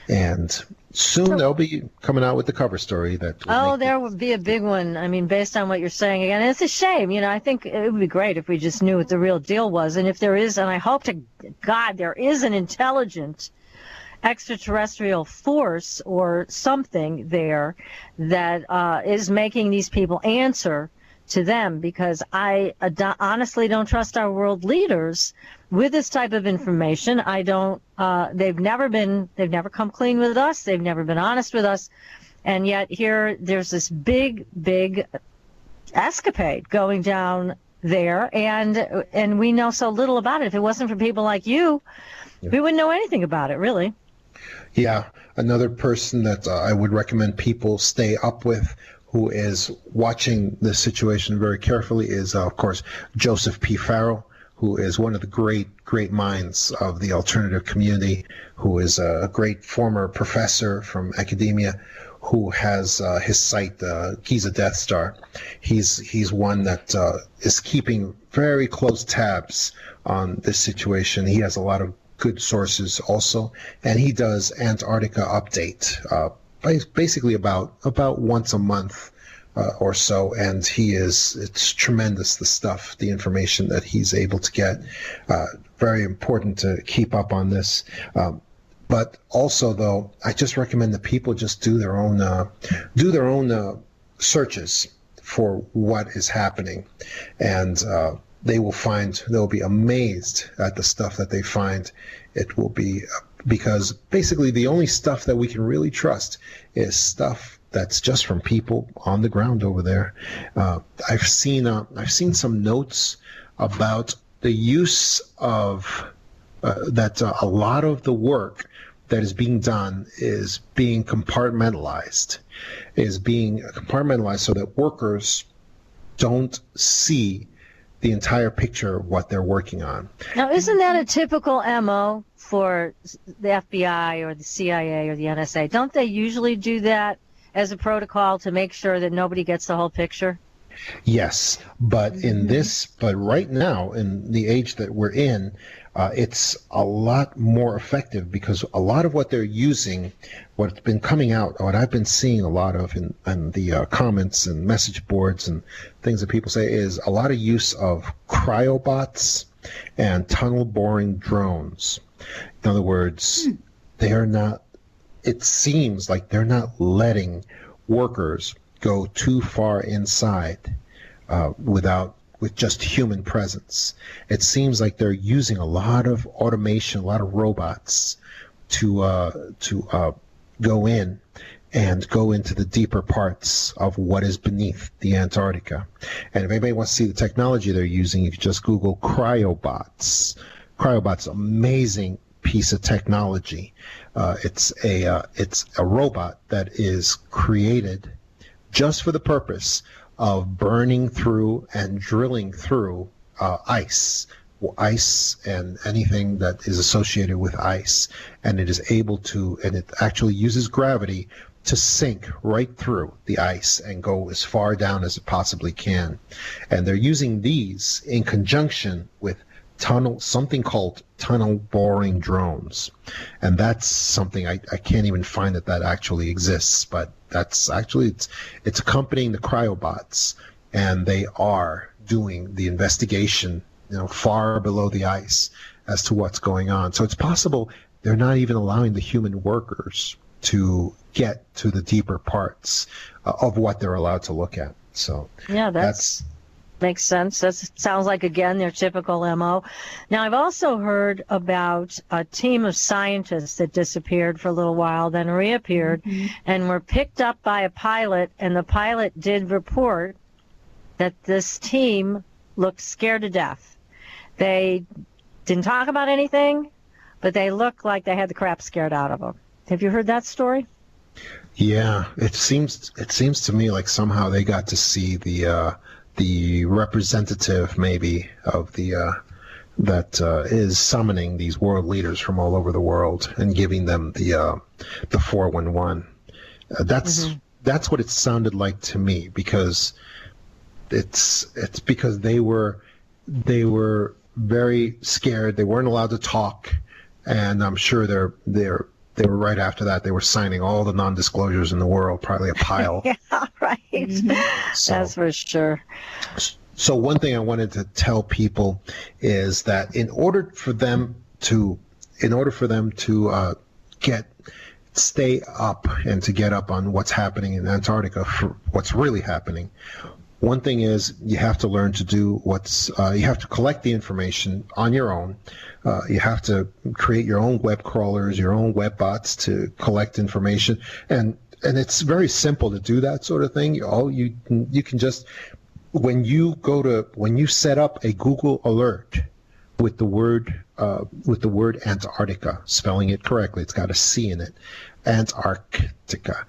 Speaker 5: And soon they'll be coming out with the cover story that
Speaker 3: there would be a big one. I mean, based on what you're saying again, it's a shame. I think it would be great if we just knew what the real deal was. And if there is, and I hope to God there is an intelligent extraterrestrial force or something there that is making these people answer to them, because I honestly don't trust our world leaders with this type of information. I don't. They've never come clean with us. They've never been honest with us, and yet there's this big escapade going down there, and we know so little about it. If it wasn't for people like you, we wouldn't know anything about it, really.
Speaker 5: Yeah, another person that I would recommend people stay up with, who is watching this situation very carefully, is, of course, Joseph P. Farrell, who is one of the great minds of the alternative community, who is a great former professor from academia, who has his site, Giza Death Star. He's one that is keeping very close tabs on this situation. He has a lot of good sources also, and he does Antarctica update basically about once a month or so, and it's tremendous, the information that he's able to get. Very important to keep up on this, but also, though, I just recommend that people just do their own searches for what is happening, and they'll be amazed at the stuff that they find. It will be, because basically the only stuff that we can really trust is stuff that's just from people on the ground over there. I've seen some notes about the use of that a lot of the work that is being done is being compartmentalized so that workers don't see the entire picture of what they're working on.
Speaker 3: Now, isn't that a typical MO for the FBI or the CIA or the NSA? Don't they usually do that as a protocol to make sure that nobody gets the whole picture?
Speaker 5: Yes, but right now, in the age that we're in, it's a lot more effective, because a lot of what they're using, what's been coming out, what I've been seeing a lot of in the comments and message boards and things that people say, is a lot of use of cryobots and tunnel boring drones. In other words, it seems like they're not letting workers go too far inside with just human presence. It seems like they're using a lot of automation, a lot of robots to go in and go into the deeper parts of what is beneath the Antarctica. And if anybody wants to see the technology they're using, you can just Google cryobots. Cryobots, amazing piece of technology. It's a robot that is created just for the purpose of burning through and drilling through ice and anything that is associated with ice. And it is able to, and it actually uses gravity to sink right through the ice and go as far down as it possibly can. And they're using these in conjunction with something called tunnel boring drones. And that's something I can't even find that actually exists, but that's actually, it's accompanying the cryobots, and they are doing the investigation, far below the ice as to what's going on. So it's possible they're not even allowing the human workers to get to the deeper parts of what they're allowed to look at. So
Speaker 3: yeah, that's makes sense. That sounds like, again, their typical MO. Now, I've also heard about a team of scientists that disappeared for a little while, then reappeared, and were picked up by a pilot, and the pilot did report that this team looked scared to death. They didn't talk about anything, but they looked like they had the crap scared out of them. Have you heard that story?
Speaker 5: Yeah, it seems to me like somehow they got to see the representative, maybe, of that is summoning these world leaders from all over the world and giving them the 411. That's what it sounded like to me, because it's because they were very scared. They weren't allowed to talk, and I'm sure they were right after that. They were signing all the non-disclosures in the world, probably a pile.
Speaker 3: Yeah, right. So, that's for sure.
Speaker 5: So one thing I wanted to tell people is that in order for them to stay up and to get up on what's happening in Antarctica, for what's really happening, one thing is you have to learn to do you have to collect the information on your own. You have to create your own web crawlers, your own web bots to collect information. And it's very simple to do that sort of thing. You can just, when you set up a Google alert with the word Antarctica, spelling it correctly, it's got a C in it, Antarctica,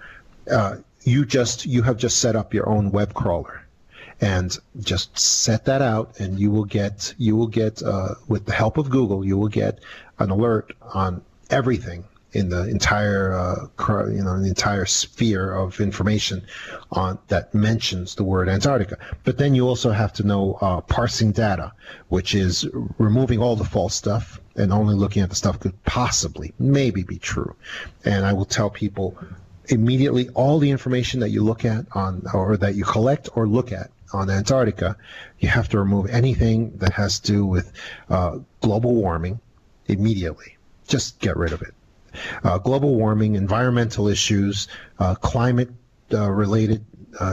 Speaker 5: you have just set up your own web crawler. And just set that out, and you will get with the help of Google, you will get an alert on everything in the entire sphere of information that mentions the word Antarctica. But then you also have to know parsing data, which is removing all the false stuff and only looking at the stuff that could possibly, maybe be true. And I will tell people immediately, all the information that you look at or that you collect or look at on Antarctica, you have to remove anything that has to do with global warming immediately. Just get rid of it. Global warming, environmental issues, climate related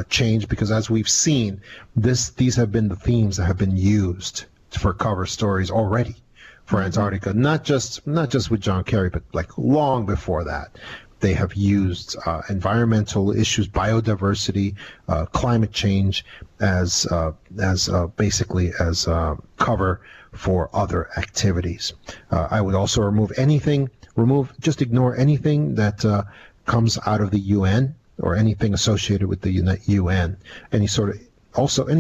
Speaker 5: change, because as we've seen, these have been the themes that have been used for cover stories already for Antarctica, not just with John Kerry, but like long before that. They have used environmental issues, biodiversity, climate change as basically as cover for other activities. I would also just ignore anything that comes out of the UN or anything associated with the UN. Any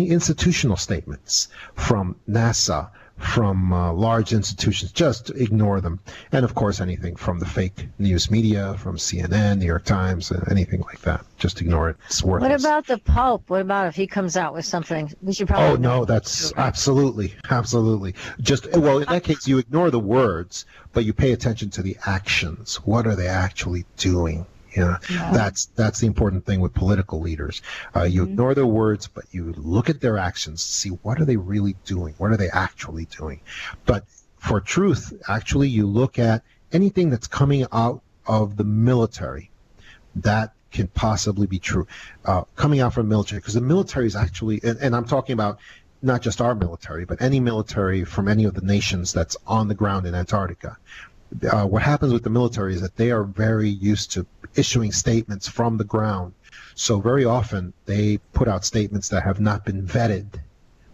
Speaker 5: institutional statements from NASA, from large institutions, just ignore them. And of course, anything from the fake news media, from CNN, New York Times, anything like that, just ignore it. It's worthless.
Speaker 3: What about the Pope? What about if he comes out with something? We should probably.
Speaker 5: Oh no, that's absolutely. Just in that case, you ignore the words, but you pay attention to the actions. What are they actually doing? Yeah. That's the important thing with political leaders. You ignore their words, but you look at their actions to see what are they really doing? What are they actually doing? But for truth, actually, you look at anything that's coming out of the military. That can possibly be true, coming out from the military, because the military is actually, and I'm talking about not just our military, but any military from any of the nations that's on the ground in Antarctica. What happens with the military is that they are very used to issuing statements from the ground. So very often they put out statements that have not been vetted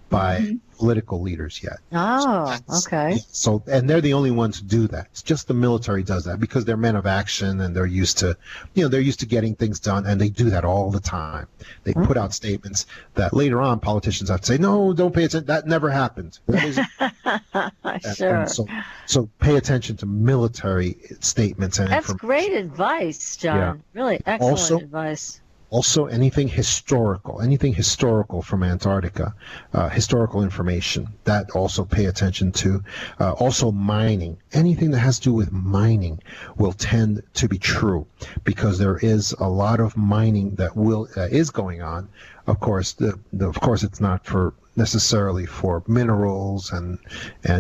Speaker 5: by political leaders yet.
Speaker 3: Oh, okay.
Speaker 5: So, and they're the only ones who do that. It's just the military does that because they're men of action and they're used to, they're used to getting things done, and they do that all the time. They put out statements that later on politicians have to say, no, don't pay attention. That never happened.
Speaker 3: Sure.
Speaker 5: And so pay attention to military statements and
Speaker 3: That's
Speaker 5: information.
Speaker 3: great advice, John.
Speaker 5: Yeah.
Speaker 3: Really excellent advice.
Speaker 5: Also, anything historical from Antarctica, historical information, that also pay attention to. Also, mining. Anything that has to do with mining will tend to be true because there is a lot of mining that is going on. Of course, of course, it's not necessarily for minerals and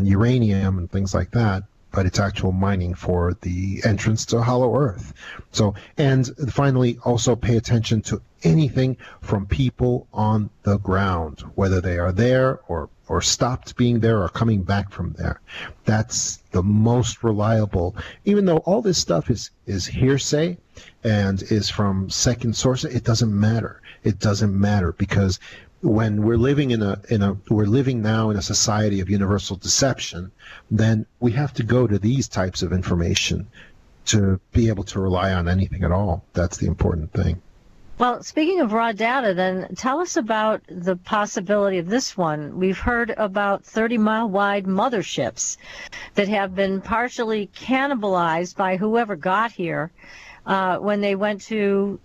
Speaker 5: uranium and things like that, but it's actual mining for the entrance to Hollow Earth. So, and finally, also pay attention to anything from people on the ground, whether they are there or stopped being there or coming back from there. That's the most reliable, even though all this stuff is hearsay and is from second sources, it doesn't matter. It doesn't matter because when we're living we're living now in a society of universal deception, then we have to go to these types of information to be able to rely on anything at all. That's the important thing.
Speaker 3: Well, speaking of raw data, then tell us about the possibility of this one. We've heard about 30-mile-wide motherships that have been partially cannibalized by whoever got here when they went to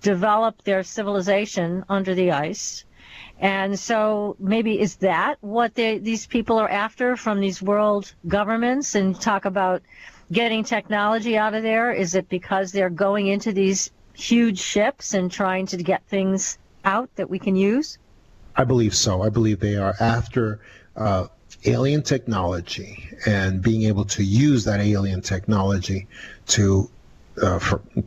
Speaker 3: develop their civilization under the ice. And so maybe is that what these people are after from these world governments, and talk about getting technology out of there? Is it because they're going into these huge ships and trying to get things out that we can use?
Speaker 5: I believe so. I believe they are after alien technology and being able to use that alien technology to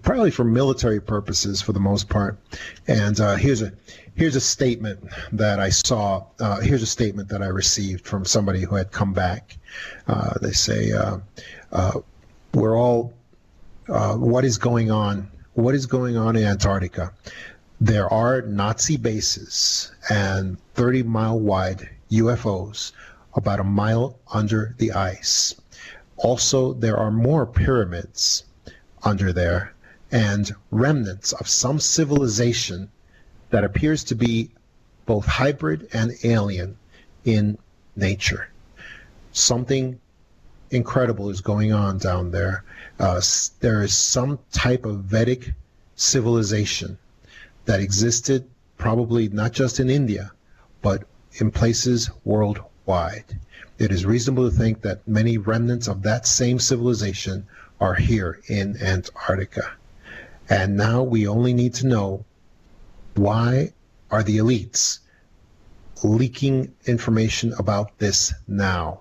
Speaker 5: probably for military purposes for the most part. And here's a statement that I saw. Here's a statement that I received from somebody who had come back. They say, "We're all. What is going on? What is going on in Antarctica? There are Nazi bases and 30-mile wide UFOs about a mile under the ice. Also, there are more pyramids under there and remnants of some civilization that appears to be both hybrid and alien in nature. Something incredible is going on down there. There is some type of Vedic civilization that existed probably not just in India, but in places worldwide. It is reasonable to think that many remnants of that same civilization are here in Antarctica. And now we only need to know, why are the elites leaking information about this now?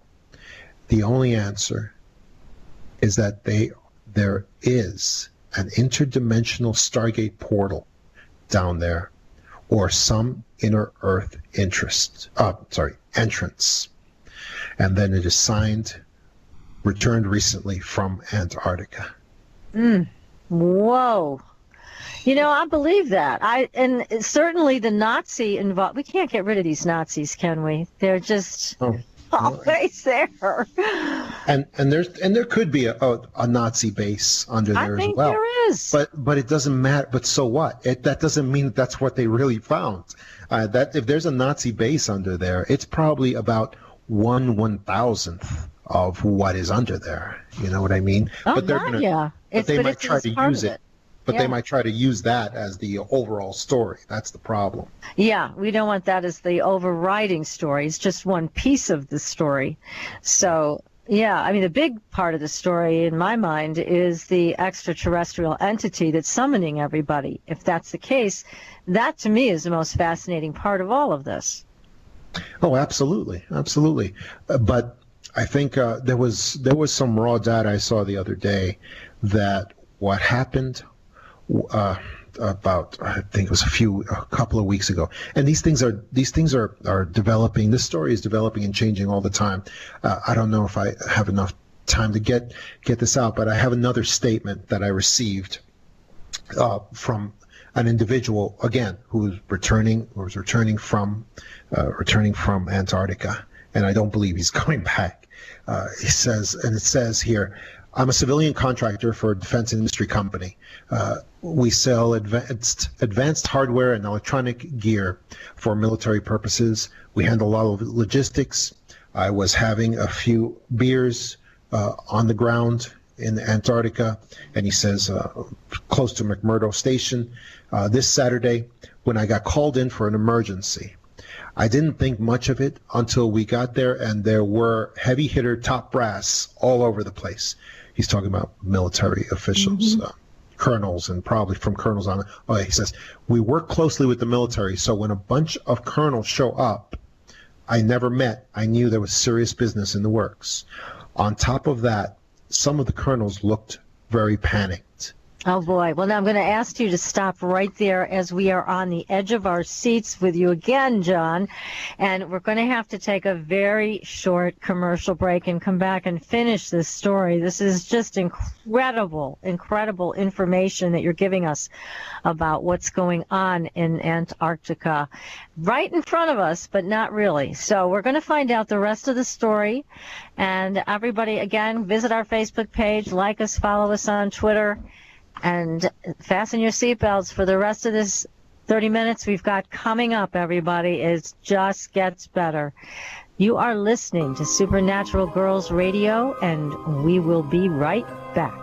Speaker 5: The only answer is that there is an interdimensional Stargate portal down there, or some inner Earth entrance. And then it is returned recently from Antarctica.
Speaker 3: Whoa. I believe that. And certainly the Nazi involved. We can't get rid of these Nazis, can we? They're just always there.
Speaker 5: And there could be a Nazi base under there as well.
Speaker 3: There is.
Speaker 5: But it doesn't matter. But so what? That doesn't mean that's what they really found. That if there's a Nazi base under there, it's probably about 1/1000th of what is under there. You know what I mean?
Speaker 3: But they might try to use it.
Speaker 5: But they might try to use that as the overall story. That's the problem.
Speaker 3: Yeah, we don't want that as the overriding story. It's just one piece of the story. So, yeah, the big part of the story in my mind is the extraterrestrial entity that's summoning everybody. If that's the case, that to me is the most fascinating part of all of this.
Speaker 5: Oh, absolutely. Absolutely. But I think there was some raw data I saw the other day that what happened about, I think it was a couple of weeks ago. And these things are developing. This story is developing and changing all the time. I don't know if I have enough time to get this out, but I have another statement that I received from an individual, again, who was returning from Antarctica, and I don't believe he's going back. He says, and it says here, I'm a civilian contractor for a defense industry company. We sell advanced hardware and electronic gear for military purposes. We handle a lot of logistics. I was having a few beers on the ground in Antarctica, and he says close to McMurdo Station this Saturday when I got called in for an emergency. I didn't think much of it until we got there, and there were heavy hitter top brass all over the place. He's talking about military officials, colonels, and probably from colonels on. Oh, he says, we work closely with the military, so when a bunch of colonels show up, I never met, I knew there was serious business in the works. On top of that, some of the colonels looked very panicked.
Speaker 3: Oh, boy. Well, now I'm going to ask you to stop right there as we are on the edge of our seats with you again, John. And we're going to have to take a very short commercial break and come back and finish this story. This is just incredible information that you're giving us about what's going on in Antarctica. Right in front of us, but not really. So we're going to find out the rest of the story. And everybody, again, visit our Facebook page, like us, follow us on Twitter. And fasten your seatbelts for the rest of this 30 minutes we've got coming up, everybody. It just gets better. You are listening to Supernatural Girlz Radio, and we will be right back.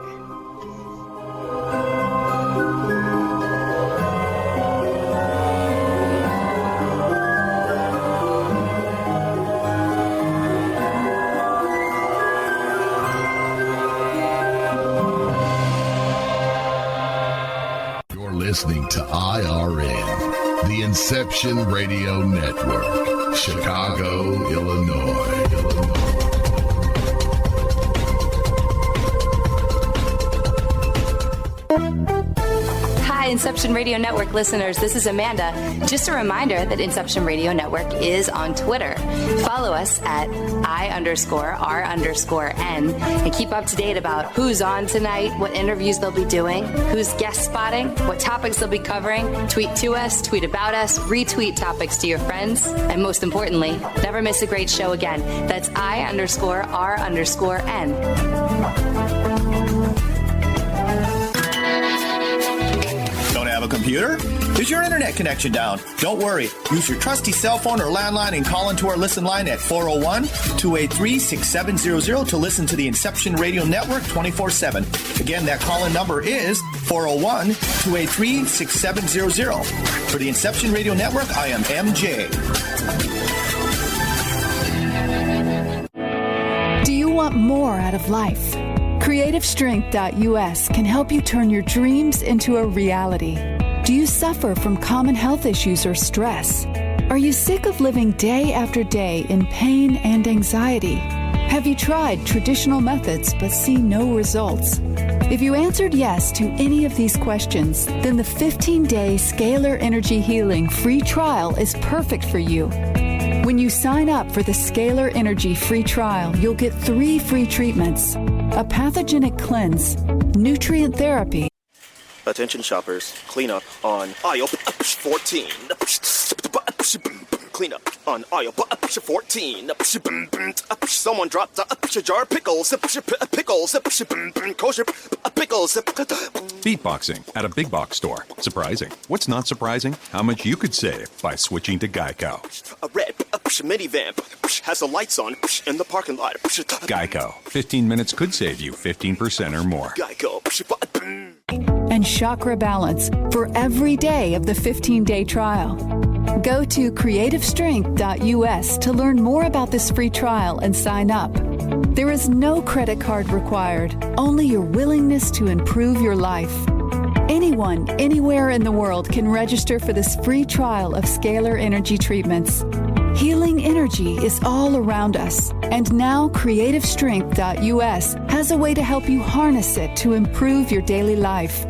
Speaker 6: Listening to IRN, the Inception Radio Network, Chicago, Illinois.
Speaker 7: Hi, Inception Radio Network listeners. This is Amanda. Just a reminder that Inception Radio Network is on Twitter. Follow us at I_R_N and keep up to date about who's on tonight, what interviews they'll be doing, who's guest spotting, what topics they'll be covering. Tweet to us, tweet about us, retweet topics to your friends, and most importantly, never miss a great show again. That's I_R_N.
Speaker 13: Have a computer? Is your internet connection down? Don't worry. Use your trusty cell phone or landline and call into our listen line at 401-283-6700 to listen to the Inception Radio Network 24/7. Again, that call-in number is 401-283-6700. For the Inception Radio Network, I am MJ.
Speaker 8: Do you want more out of life? CreativeStrength.us can help you turn your dreams into a reality. Do you suffer from common health issues or stress? Are you sick of living day after day in pain and anxiety? Have you tried traditional methods but see no results? If you answered yes to any of these questions, then the 15-day Scalar Energy Healing free trial is perfect for you. When you sign up for the Scalar Energy free trial, you'll get 3 free treatments: a pathogenic cleanse, nutrient therapy.
Speaker 9: Attention shoppers, clean up on aisle 14. Clean up on aisle 14. Someone dropped a jar of pickles. Pickles. Kosher pickles.
Speaker 10: Beatboxing at a big box store. Surprising. What's not surprising? How much you could save by switching to Geico.
Speaker 9: A red minivan has the lights on in the parking lot.
Speaker 10: Geico. 15 minutes could save you 15% or more.
Speaker 9: Geico.
Speaker 8: And chakra balance for every day of the 15-day trial. Go to CreativeStrength.us to learn more about this free trial and sign up. There is no credit card required, only your willingness to improve your life. Anyone, anywhere in the world can register for this free trial of Scalar Energy treatments. Healing energy is all around us, and now CreativeStrength.us has a way to help you harness it to improve your daily life.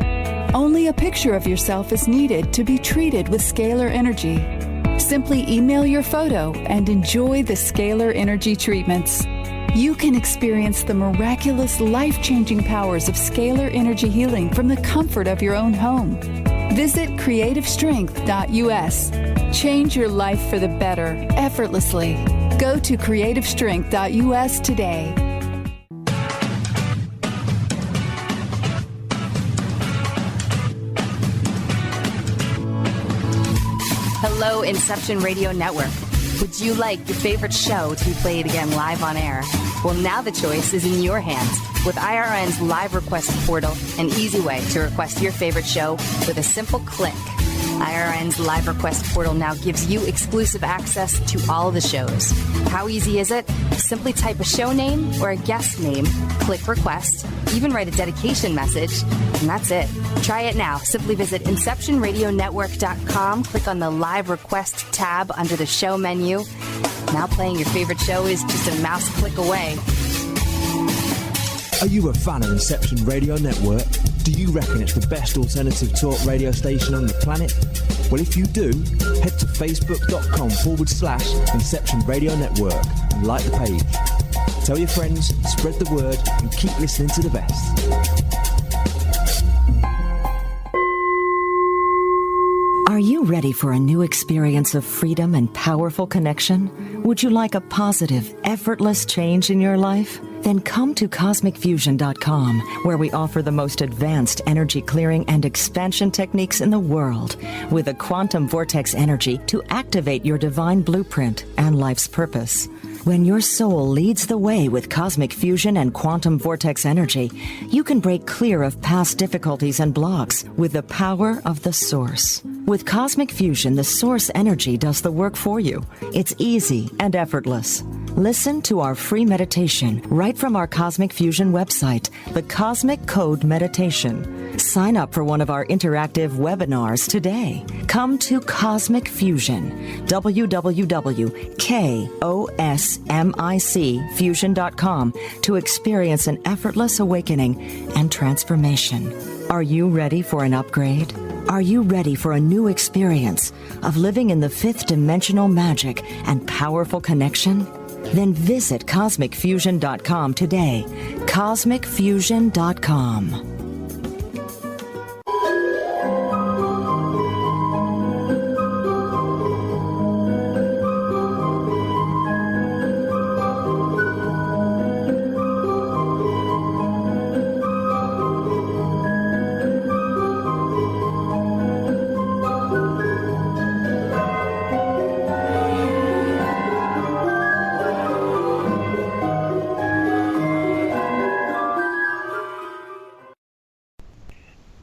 Speaker 8: Only a picture of yourself is needed to be treated with scalar energy. Simply email your photo and enjoy the scalar energy treatments. You can experience the miraculous, life-changing powers of scalar energy healing from the comfort of your own home. Visit creativestrength.us. Change your life for the better, effortlessly. Go to creativestrength.us today.
Speaker 7: Hello, Inception Radio Network. Would you like your favorite show to be played again live on air? Well, now the choice is in your hands with IRN's live request portal, an easy way to request your favorite show with a simple click. IRN's live request portal now gives you exclusive access to all the shows. How easy is it? Simply type a show name or a guest name, click request, even write a dedication message, and that's it. Try it now. Simply visit InceptionRadioNetwork.com, click on the live request tab under the show menu. Now playing your favorite show is just a mouse click away.
Speaker 11: Are you a fan of Inception Radio Network? Do you reckon it's the best alternative talk radio station on the planet? Well, if you do, head to facebook.com/Inception Radio Network and like the page. Tell your friends, spread the word, and keep listening to the best.
Speaker 12: Are you ready for a new experience of freedom and powerful connection? Would you like a positive, effortless change in your life? Then come to CosmicFusion.com, where we offer the most advanced energy clearing and expansion techniques in the world, with a quantum vortex energy to activate your divine blueprint and life's purpose. When your soul leads the way with cosmic fusion and quantum vortex energy, you can break clear of past difficulties and blocks with the power of the source. With cosmic fusion, the source energy does the work for you. It's easy and effortless. Listen to our free meditation right from our Cosmic Fusion website, the Cosmic Code Meditation. Sign up for one of our interactive webinars today. Come to Cosmic Fusion, www.KOSMICfusion.com, to experience an effortless awakening and transformation. Are you ready for an upgrade? Are you ready for a new experience of living in the fifth dimensional magic and powerful connection? Then visit CosmicFusion.com today. CosmicFusion.com.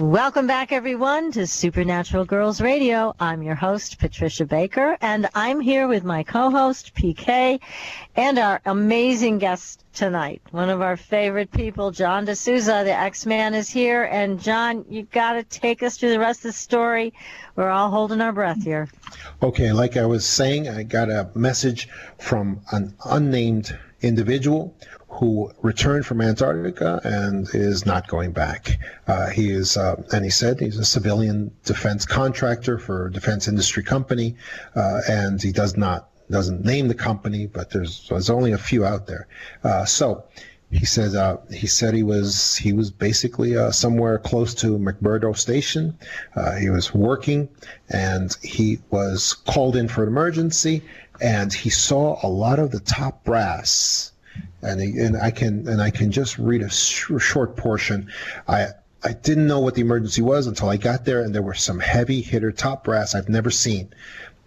Speaker 3: Welcome back, everyone, to Supernatural Girlz Radio. I'm your host, Patricia Baker, and I'm here with my co-host, PK, and our amazing guest tonight, one of our favorite people, John DeSouza, the X-Man, is here. And, John, you've got to take us through the rest of the story. We're all holding our breath here.
Speaker 5: Okay, like I was saying, I got a message from an unnamed individual who returned from Antarctica and is not going back. He is, and he said he's a civilian defense contractor for a defense industry company, and he doesn't name the company, but there's only a few out there. So he said he was basically somewhere close to McMurdo Station. He was working, and he was called in for an emergency, and he saw a lot of the top brass. And I can just read a short portion. I didn't know what the emergency was until I got there, and there were some heavy hitter top brass I've never seen.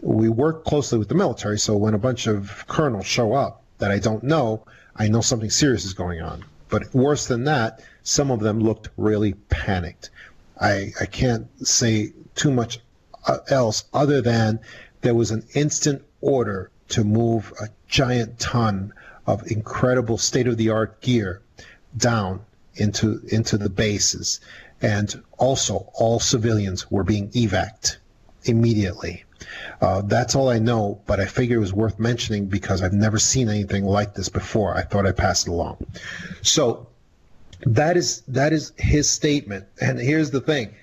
Speaker 5: We work closely with the military, so when a bunch of colonels show up that I don't know, I know something serious is going on. But worse than that, some of them looked really panicked. I can't say too much else other than there was an instant order to move a giant ton of incredible state-of-the-art gear down into the bases, and also all civilians were being evac'd immediately. That's all I know, but I figure it was worth mentioning because I've never seen anything like this before. I thought I'd pass it along. So that is his statement. And here's the thing.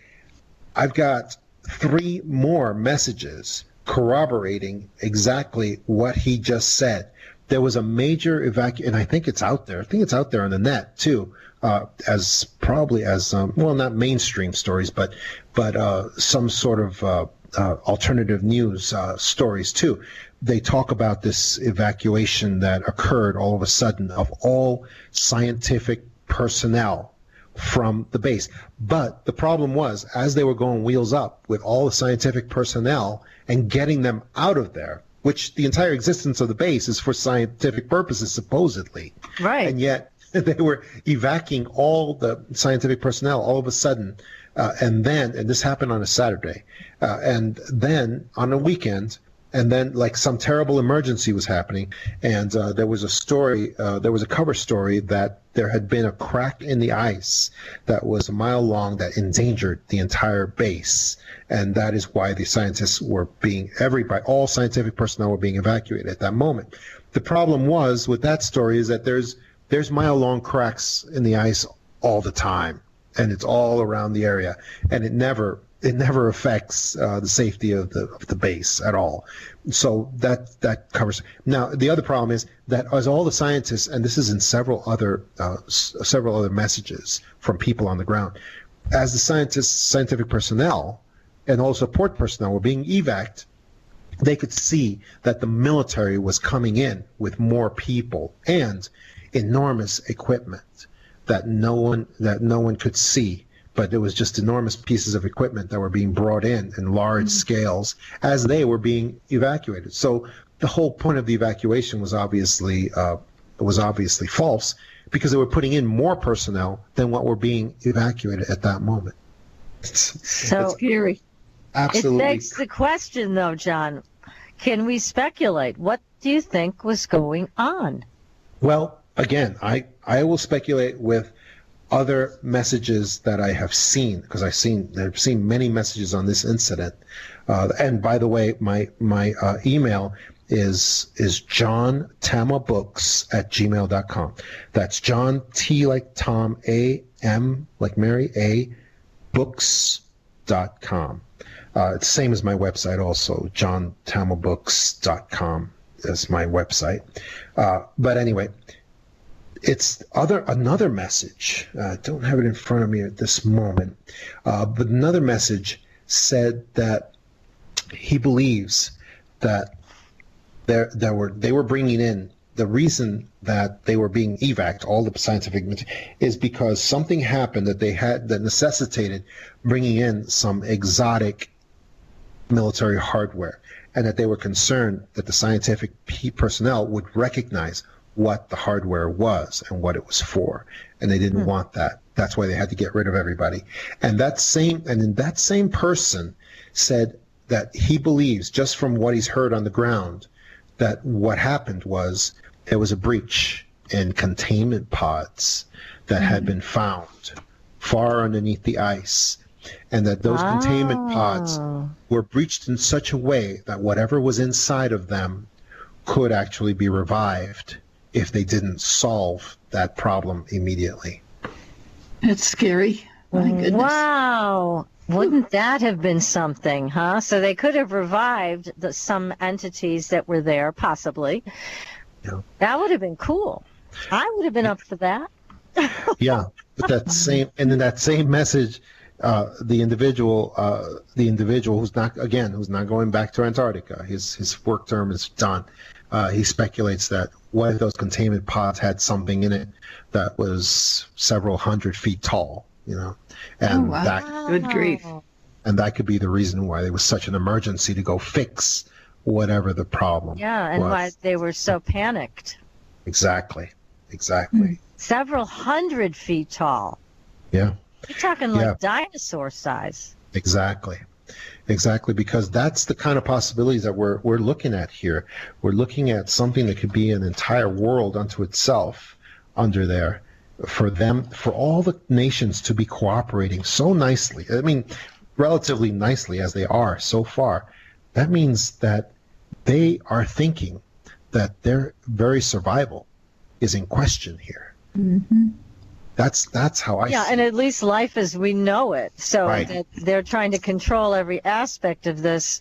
Speaker 5: I've got 3 more messages corroborating exactly what he just said. There was a major evacuation, and I think it's out there. I think it's out there on the net too, as well, not mainstream stories, but some sort of alternative news stories too. They talk about this evacuation that occurred all of a sudden of all scientific personnel from the base. But the problem was, as they were going wheels up with all the scientific personnel and getting them out of there, which the entire existence of the base is for scientific purposes, supposedly.
Speaker 3: Right.
Speaker 5: And yet they were evacuating all the scientific personnel all of a sudden. And this happened on a Saturday. And then on a weekend, and then like some terrible emergency was happening. And there was a story, there was a cover story that there had been a crack in the ice that was a mile long that endangered the entire base. And that is why the scientists were all scientific personnel were being evacuated at that moment. The problem was with that story is that there's mile long cracks in the ice all the time. And it's all around the area. And it never affects the safety of the base at all. So that covers. Now the other problem is that as all the scientists, and this is in several other messages from people on the ground, as the scientific personnel and all support personnel were being evac'd, they could see that the military was coming in with more people and enormous equipment that no one could see. But it was just enormous pieces of equipment that were being brought in large scales as they were being evacuated. So the whole point of the evacuation was obviously false, because they were putting in more personnel than what were being evacuated at that moment.
Speaker 3: So
Speaker 4: scary.
Speaker 5: Absolutely.
Speaker 3: It begs the question, though, John. Can we speculate? What do you think was going on?
Speaker 5: Well, again, I will speculate with other messages that I have seen, because I've seen many messages on this incident. And by the way, my email is johntamabooks@gmail.com. That's John, T like Tom, A, M like Mary, A, books.com. It's the same as my website also, johntamabooks.com is my website. But anyway, it's another message. I don't have it in front of me at this moment, but another message said that he believes that they were bringing in, the reason that they were being evac'd, all the scientific, is because something happened that necessitated bringing in some exotic military hardware, and that they were concerned that the scientific personnel would recognize what the hardware was and what it was for, and they didn't want that. That's why they had to get rid of everybody. And that same person said that he believes, just from what he's heard on the ground, that what happened was there was a breach in containment pods that had been found far underneath the ice, and that those containment pods were breached in such a way that whatever was inside of them could actually be revived if they didn't solve that problem immediately.
Speaker 4: That's scary. My goodness.
Speaker 3: Wow. Wouldn't that have been something, huh? So they could have revived some entities that were there, possibly.
Speaker 5: Yeah.
Speaker 3: That would have been cool. I would have been up for that.
Speaker 5: Yeah, but in that same message, the individual who's not going back to Antarctica, his work term is done. He speculates that what if those containment pods had something in it that was several hundred feet tall, and
Speaker 4: good grief.
Speaker 5: And that could be the reason why there was such an emergency to go fix whatever the problem.
Speaker 3: Yeah, and
Speaker 5: was.
Speaker 3: why they were so panicked.
Speaker 5: Exactly.
Speaker 3: Several hundred feet tall.
Speaker 5: Yeah.
Speaker 3: You're talking like dinosaur size.
Speaker 5: Exactly, because that's the kind of possibilities that we're looking at here. We're looking at something that could be an entire world unto itself under there, for all the nations to be cooperating so nicely. I mean, relatively nicely as they are so far. That means that they are thinking that their very survival is in question here.
Speaker 4: Mm-hmm.
Speaker 5: That's how I see
Speaker 3: and at least life as we know it. So that they're trying to control every aspect of this,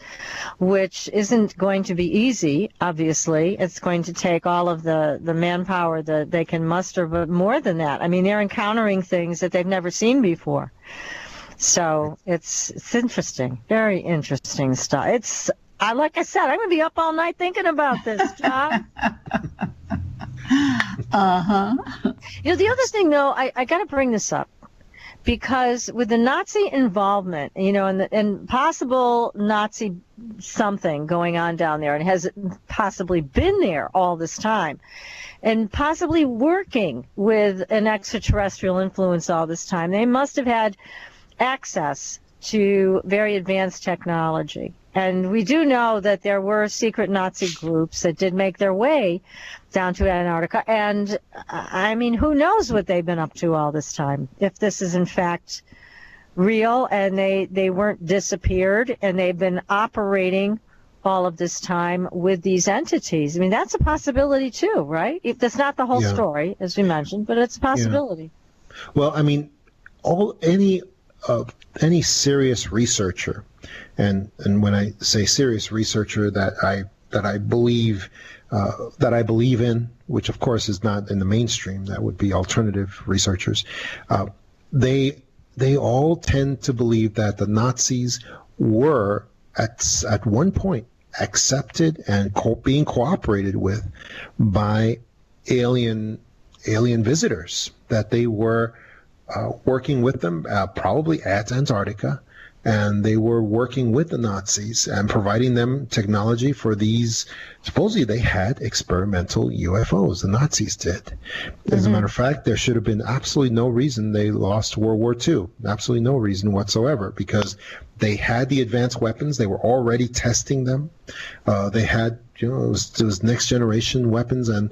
Speaker 3: which isn't going to be easy, obviously. It's going to take all of the manpower that they can muster, but more than that. I mean, they're encountering things that they've never seen before. So it's interesting, very interesting stuff. Like I said, I'm going to be up all night thinking about this, John. The other thing, though, I got to bring this up, because with the Nazi involvement, and possible Nazi something going on down there, and has possibly been there all this time, and possibly working with an extraterrestrial influence all this time, they must have had access to very advanced technology. And we do know that there were secret Nazi groups that did make their way down to Antarctica. And, I mean, who knows what they've been up to all this time, if this is in fact real and they weren't disappeared and they've been operating all of this time with these entities. I mean, that's a possibility too, right? That's not the whole story, as we mentioned, but it's a possibility.
Speaker 5: Yeah. Well, I mean, any serious researcher, and when I say serious researcher, that I believe in, which of course is not in the mainstream, that would be alternative researchers, they all tend to believe that the Nazis were at one point accepted and being cooperated with by alien visitors, that they were working with them, probably at Antarctica, and they were working with the Nazis and providing them technology for these. Supposedly they had experimental UFOs, the Nazis did. As a matter of fact, there should have been absolutely no reason they lost World War II, absolutely no reason whatsoever, because they had the advanced weapons. They were already testing them. They had, it was next generation weapons, and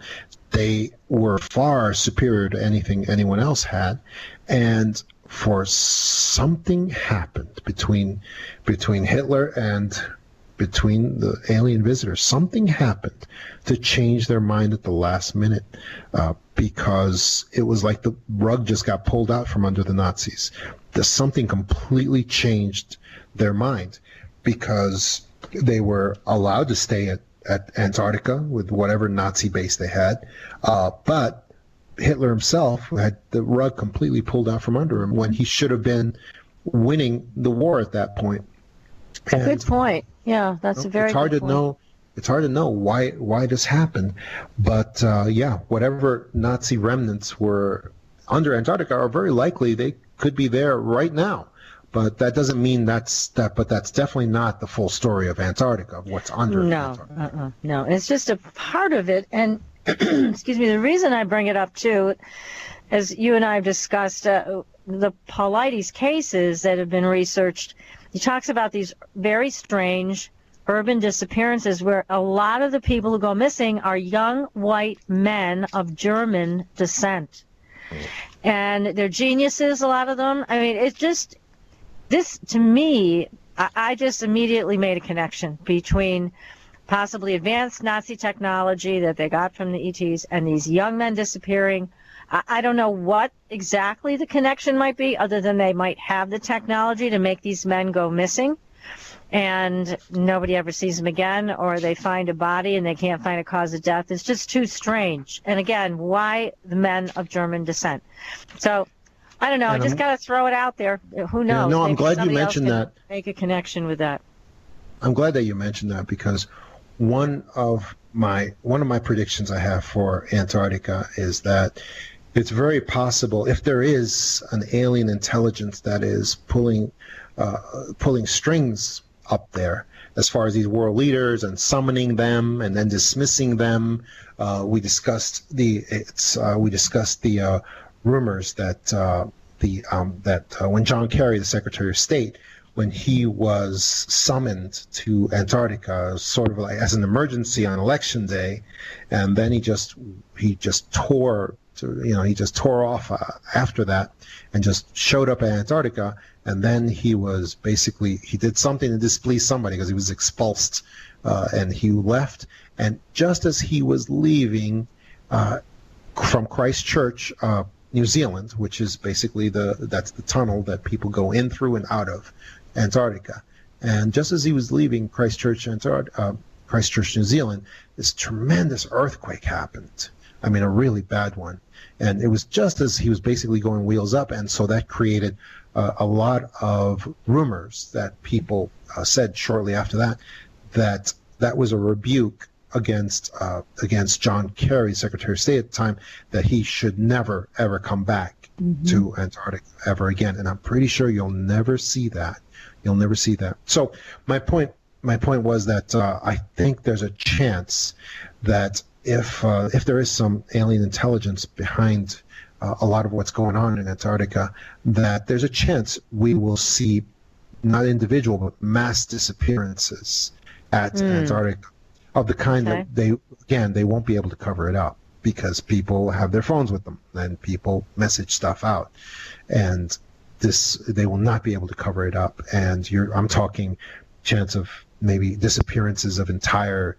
Speaker 5: they were far superior to anything anyone else had. And for something happened between Hitler and between the alien visitors, something happened to change their mind at the last minute, because it was like the rug just got pulled out from under the Nazis. Something completely changed their mind, because they were allowed to stay at Antarctica with whatever Nazi base they had, but Hitler himself had the rug completely pulled out from under him when he should have been winning the war at that point. And
Speaker 3: good point. Yeah, that's a very good point.
Speaker 5: It's hard to know why this happened, but whatever Nazi remnants were under Antarctica are very likely they could be there right now. But that doesn't mean that's definitely not the full story of Antarctica, of what's under Antarctica.
Speaker 3: No, it's just a part of it. And excuse me, the reason I bring it up too, as you and I have discussed, the Paulides cases that have been researched, he talks about these very strange urban disappearances where a lot of the people who go missing are young white men of German descent. And they're geniuses, a lot of them. I mean, it's just, this, to me, I just immediately made a connection between possibly advanced Nazi technology that they got from the ETs and these young men disappearing. I don't know what exactly the connection might be, other than they might have the technology to make these men go missing and nobody ever sees them again, or they find a body and they can't find a cause of death. It's just too strange. And again, why the men of German descent? So I don't know. I just got to throw it out there. Who knows?
Speaker 5: No, I'm glad you mentioned that.
Speaker 3: Make a connection with that.
Speaker 5: I'm glad that you mentioned that, because one of my predictions I have for Antarctica is that it's very possible, if there is an alien intelligence that is pulling strings up there, as far as these world leaders and summoning them and then dismissing them. We discussed the rumors that when John Kerry, the Secretary of State, when he was summoned to Antarctica, sort of like as an emergency on election day, and then he just tore off after that and just showed up at Antarctica, and then he did something to displease somebody because he was expulsed, and he left, and just as he was leaving from Christchurch, New Zealand, which is basically that's the tunnel that people go in through and out of Antarctica. And just as he was leaving Christchurch, New Zealand, this tremendous earthquake happened. I mean, a really bad one. And it was just as he was basically going wheels up, and so that created a lot of rumors that people said shortly after that was a rebuke against John Kerry, Secretary of State at the time, that he should never ever come back to Antarctica ever again. And I'm pretty sure you'll never see that. You'll never see that. So my point was that I think there's a chance that if there is some alien intelligence behind a lot of what's going on in Antarctica, that there's a chance we will see not individual but mass disappearances at Antarctica of the kind that they won't be able to cover it up because people have their phones with them and people message stuff out, and they will not be able to cover it up. And I'm talking chance of maybe disappearances of entire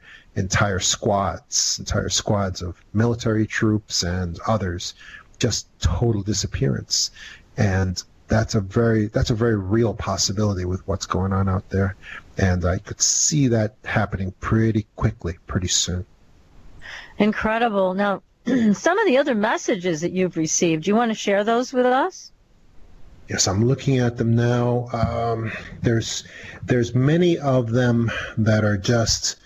Speaker 5: squads of military troops and others, just total disappearance. And that's a very real possibility with what's going on out there. And I could see that happening pretty quickly, pretty soon.
Speaker 3: Incredible. Now, some of the other messages that you've received, do you want to share those with us?
Speaker 5: Yes, I'm looking at them now. There's many of them that are just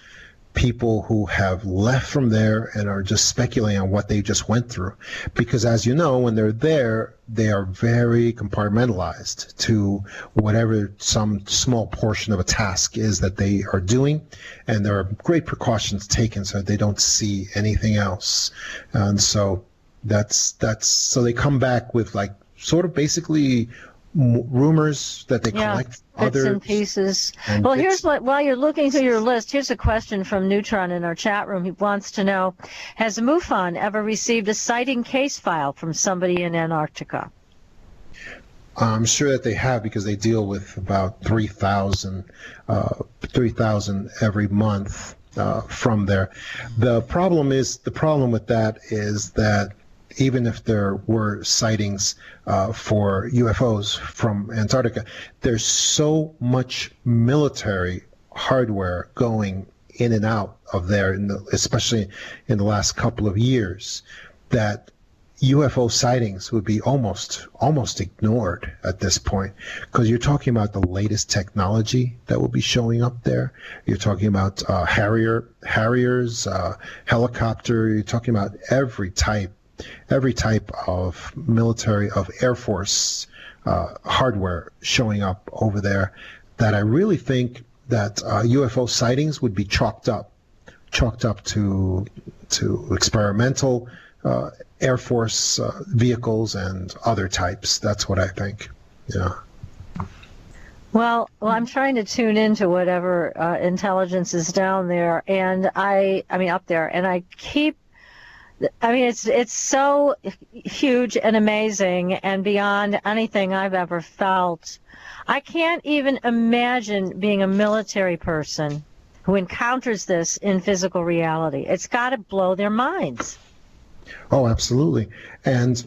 Speaker 5: people who have left from there and are just speculating on what they just went through. Because as you know, when they're there, they are very compartmentalized to whatever some small portion of a task is that they are doing. And there are great precautions taken so they don't see anything else. And so so they come back with like sort of basically rumors that they collect
Speaker 3: bits and pieces. Well, here's while you're looking through your list, here's a question from Neutron in our chat room. He wants to know, has MUFON ever received a sighting case file from somebody in Antarctica?
Speaker 5: I'm sure that they have, because they deal with about 3,000 every month from there. The problem with that is that even if there were sightings for UFOs from Antarctica, there's so much military hardware going in and out of there, especially in the last couple of years, that UFO sightings would be almost ignored at this point, because you're talking about the latest technology that will be showing up there. You're talking about Harriers, helicopter. You're talking about every type of military, of Air Force hardware showing up over there, that I really think that UFO sightings would be chalked up to experimental Air Force vehicles and other types. That's what I think. Yeah.
Speaker 3: Well, I'm trying to tune into whatever intelligence is down there, and I mean up there, and I keep. I mean, it's so huge and amazing and beyond anything I've ever felt. I can't even imagine being a military person who encounters this in physical reality. It's got to blow their minds.
Speaker 5: Oh, absolutely. And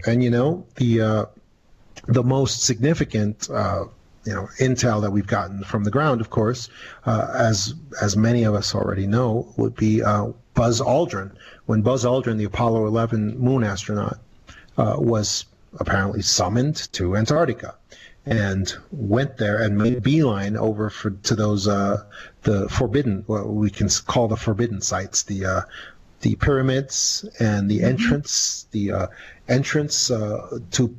Speaker 5: you know, the most significant intel that we've gotten from the ground, of course, as many of us already know, would be Buzz Aldrin. When Buzz Aldrin, the Apollo 11 moon astronaut, was apparently summoned to Antarctica and went there and made beeline over to those the forbidden, what we can call the forbidden sites, the pyramids and the entrance, to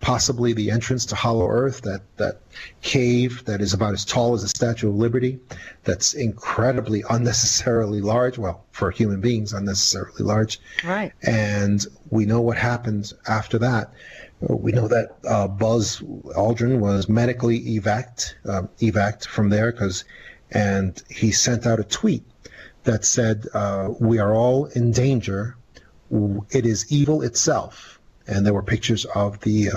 Speaker 5: possibly the entrance to Hollow Earth, that cave that is about as tall as the Statue of Liberty, that's incredibly unnecessarily large, well, for human beings, unnecessarily large.
Speaker 3: Right. And
Speaker 5: we know what happened after that. We know that Buzz Aldrin was medically evac from there, and he sent out a tweet that said, "We are all in danger. It is evil itself." And there were pictures of the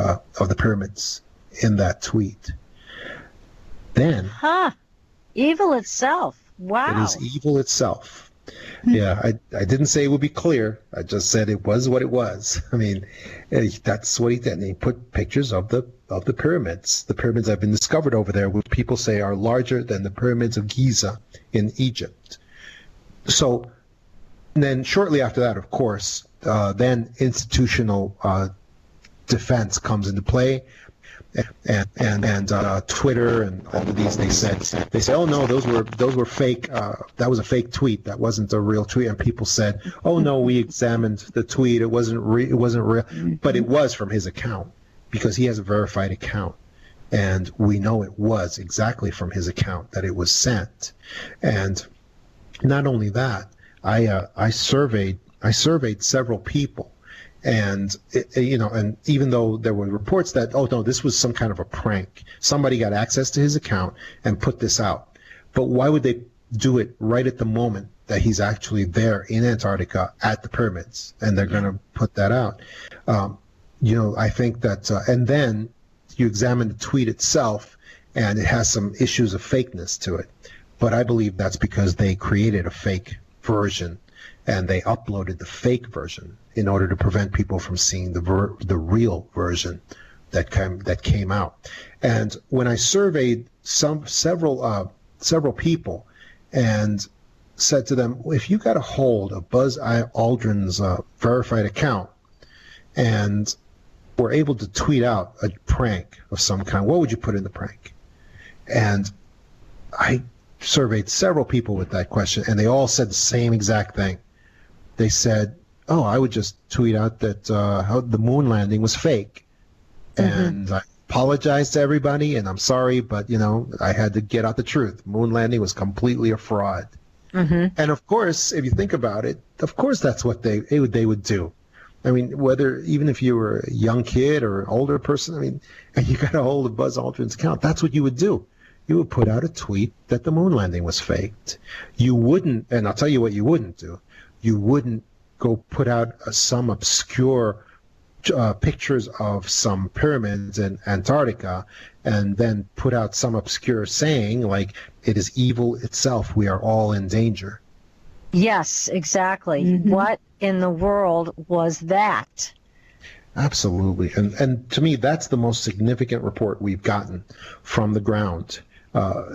Speaker 5: pyramids in that tweet. Then,
Speaker 3: evil itself. Wow.
Speaker 5: It is evil itself. Yeah, I didn't say it would be clear. I just said it was what it was. I mean, that's what he did. And he put pictures of the pyramids. The pyramids have been discovered over there, which people say are larger than the pyramids of Giza in Egypt. So then shortly after that, of course, then institutional defense comes into play. And Twitter and all of these, they say, oh no, those were fake. That was a fake tweet. That wasn't a real tweet. And people said, oh no, we examined the tweet. It wasn't real, but it was from his account because he has a verified account, and we know it was exactly from his account that it was sent. And not only that, I surveyed several people. And, and even though there were reports that, oh, no, this was some kind of a prank. Somebody got access to his account and put this out. But why would they do it right at the moment that he's actually there in Antarctica at the pyramids? And they're going to put that out. I think that, and then you examine the tweet itself, and it has some issues of fakeness to it. But I believe that's because they created a fake version, and they uploaded the fake version in order to prevent people from seeing the real version that came out. And when I surveyed several people and said to them, if you got a hold of Buzz Aldrin's verified account and were able to tweet out a prank of some kind, what would you put in the prank? And I surveyed several people with that question, and they all said the same exact thing. They said, oh, I would just tweet out that how the moon landing was fake. And I apologized to everybody, and I'm sorry, but, I had to get out the truth. Moon landing was completely a fraud. And, of course, if you think about it, of course that's what they would do. I mean, even if you were a young kid or an older person, and you got a hold of Buzz Aldrin's account, that's what you would do. You would put out a tweet that the moon landing was faked. You wouldn't, and I'll tell you what you wouldn't do. You wouldn't go put out some obscure pictures of some pyramids in Antarctica and then put out some obscure saying like, it is evil itself. We are all in danger.
Speaker 3: Yes, exactly. What in the world was that?
Speaker 5: Absolutely. And to me, that's the most significant report we've gotten from the ground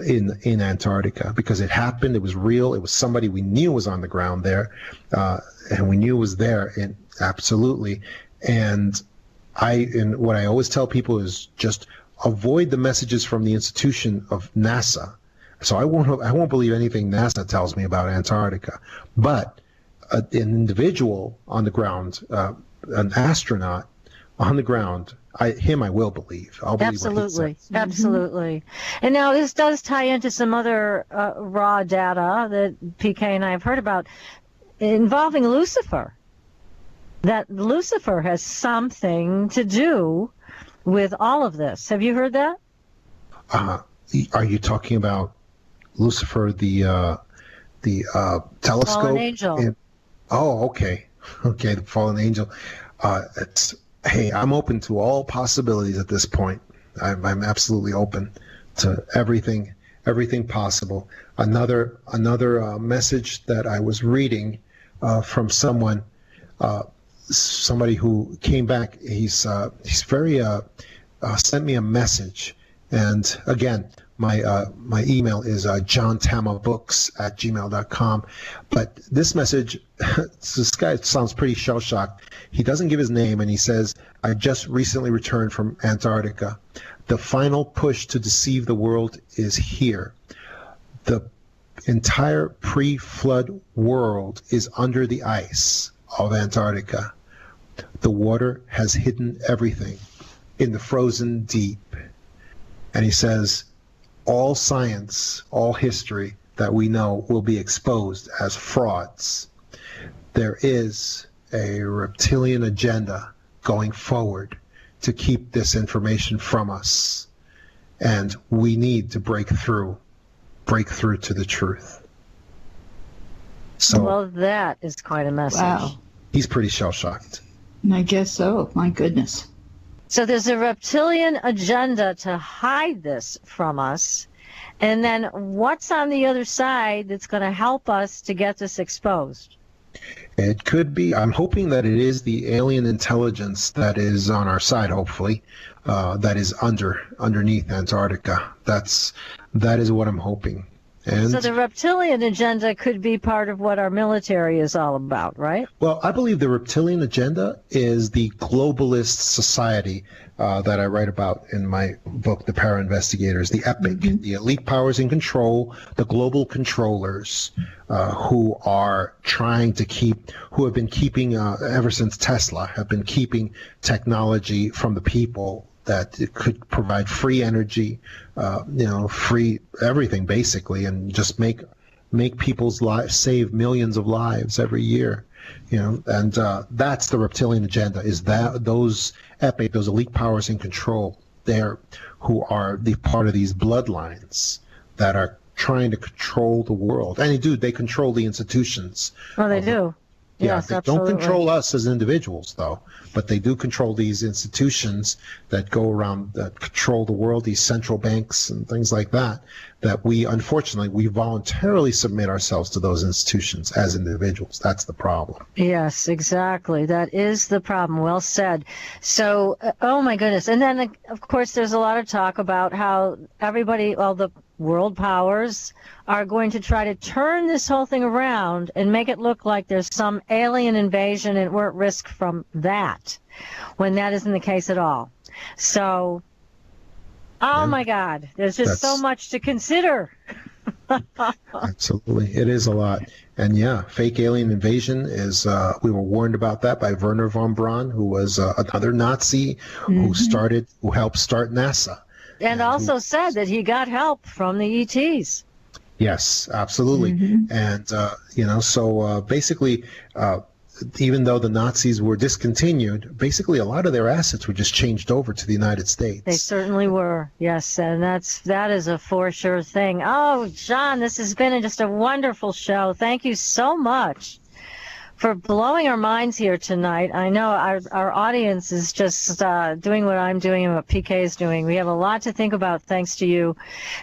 Speaker 5: in Antarctica, because it happened, it was real, it was somebody we knew was on the ground there, and we knew was there, and absolutely. And what I always tell people is just avoid the messages from the institution of NASA. So I won't believe anything NASA tells me about Antarctica, but an individual on the ground, an astronaut on the ground, I will believe. I'll believe
Speaker 3: absolutely, absolutely. And now this does tie into some other raw data that PK and I have heard about involving Lucifer. That Lucifer has something to do with all of this. Have you heard that?
Speaker 5: Are you talking about Lucifer, the telescope?
Speaker 3: Fallen angel.
Speaker 5: Okay, the fallen angel. Hey, I'm open to all possibilities at this point. I'm absolutely open to everything possible. Another message that I was reading from somebody who came back. He's very sent me a message, and again, my email is johntamaBooks@gmail.com. But this message, this guy sounds pretty shell-shocked. He doesn't give his name, and he says, I just recently returned from Antarctica. The final push to deceive the world is here. The entire pre-flood world is under the ice of Antarctica. The water has hidden everything in the frozen deep. And he says, all science, all history that we know will be exposed as frauds. There is a reptilian agenda going forward to keep this information from us. And we need to break through to the truth. So,
Speaker 3: well, that is quite a message.
Speaker 4: Wow.
Speaker 5: He's pretty shell-shocked.
Speaker 4: I guess so. My goodness.
Speaker 3: So there's a reptilian agenda to hide this from us, And then what's on the other side that's going to help us to get this exposed?
Speaker 5: It could be. I'm hoping that it is the alien intelligence that is on our side, hopefully, that is underneath Antarctica. That is what I'm hoping. And
Speaker 3: so the reptilian agenda could be part of what our military is all about, right?
Speaker 5: Well, I believe the reptilian agenda is the globalist society that I write about in my book, The Para Investigators, the epic, the elite powers in control, the global controllers who are trying to who have been keeping, ever since Tesla, have been keeping technology from the people that it could provide free energy, free everything basically, and just make people's lives, save millions of lives every year, and that's the reptilian agenda. Is that those elite powers in control there, who are the part of these bloodlines that are trying to control the world, and they control the institutions.
Speaker 3: Well, they do.
Speaker 5: Yeah,
Speaker 3: yes,
Speaker 5: they
Speaker 3: absolutely.
Speaker 5: don't control us as individuals, though, but they do control these institutions that go around, that control the world, these central banks and things like that, that we voluntarily submit ourselves to those institutions as individuals. That's the problem.
Speaker 3: Yes, exactly. That is the problem. Well said. So, oh my goodness. And then, of course, there's a lot of talk about how the world powers are going to try to turn this whole thing around and make it look like there's some alien invasion and we're at risk from that, when that isn't the case at all. So, my God, there's just so much to consider.
Speaker 5: Absolutely. It is a lot. And yeah, fake alien invasion is, we were warned about that by Werner von Braun, who was another Nazi who helped start NASA.
Speaker 3: And also said that he got help from the ETs.
Speaker 5: Yes, absolutely. And, so basically, even though the Nazis were discontinued, basically a lot of their assets were just changed over to the United States.
Speaker 3: They certainly were, yes, and that is a for sure thing. Oh, John, this has been just a wonderful show. Thank you so much for blowing our minds here tonight. I know our audience is just doing what I'm doing and what PK is doing. We have a lot to think about thanks to you,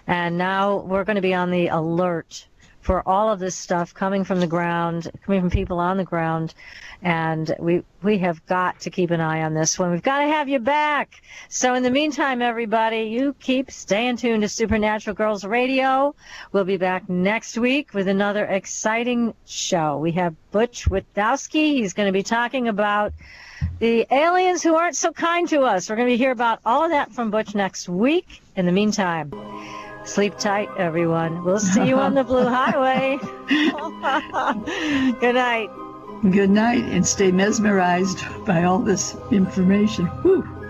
Speaker 3: and now we're going to be on the alert for all of this stuff coming from the ground, coming from people on the ground, and we have got to keep an eye on this one. We've got to have you back. So in the meantime, everybody, you keep staying tuned to Supernatural Girlz Radio. We'll be back next week with another exciting show. We have Butch Witkowski. He's going to be talking about the aliens who aren't so kind to us. We're going to hear about all of that from Butch next week. In the meantime, sleep tight, everyone. We'll see you on the Blue Highway. Good night.
Speaker 4: Good night, and stay mesmerized by all this information. Whew.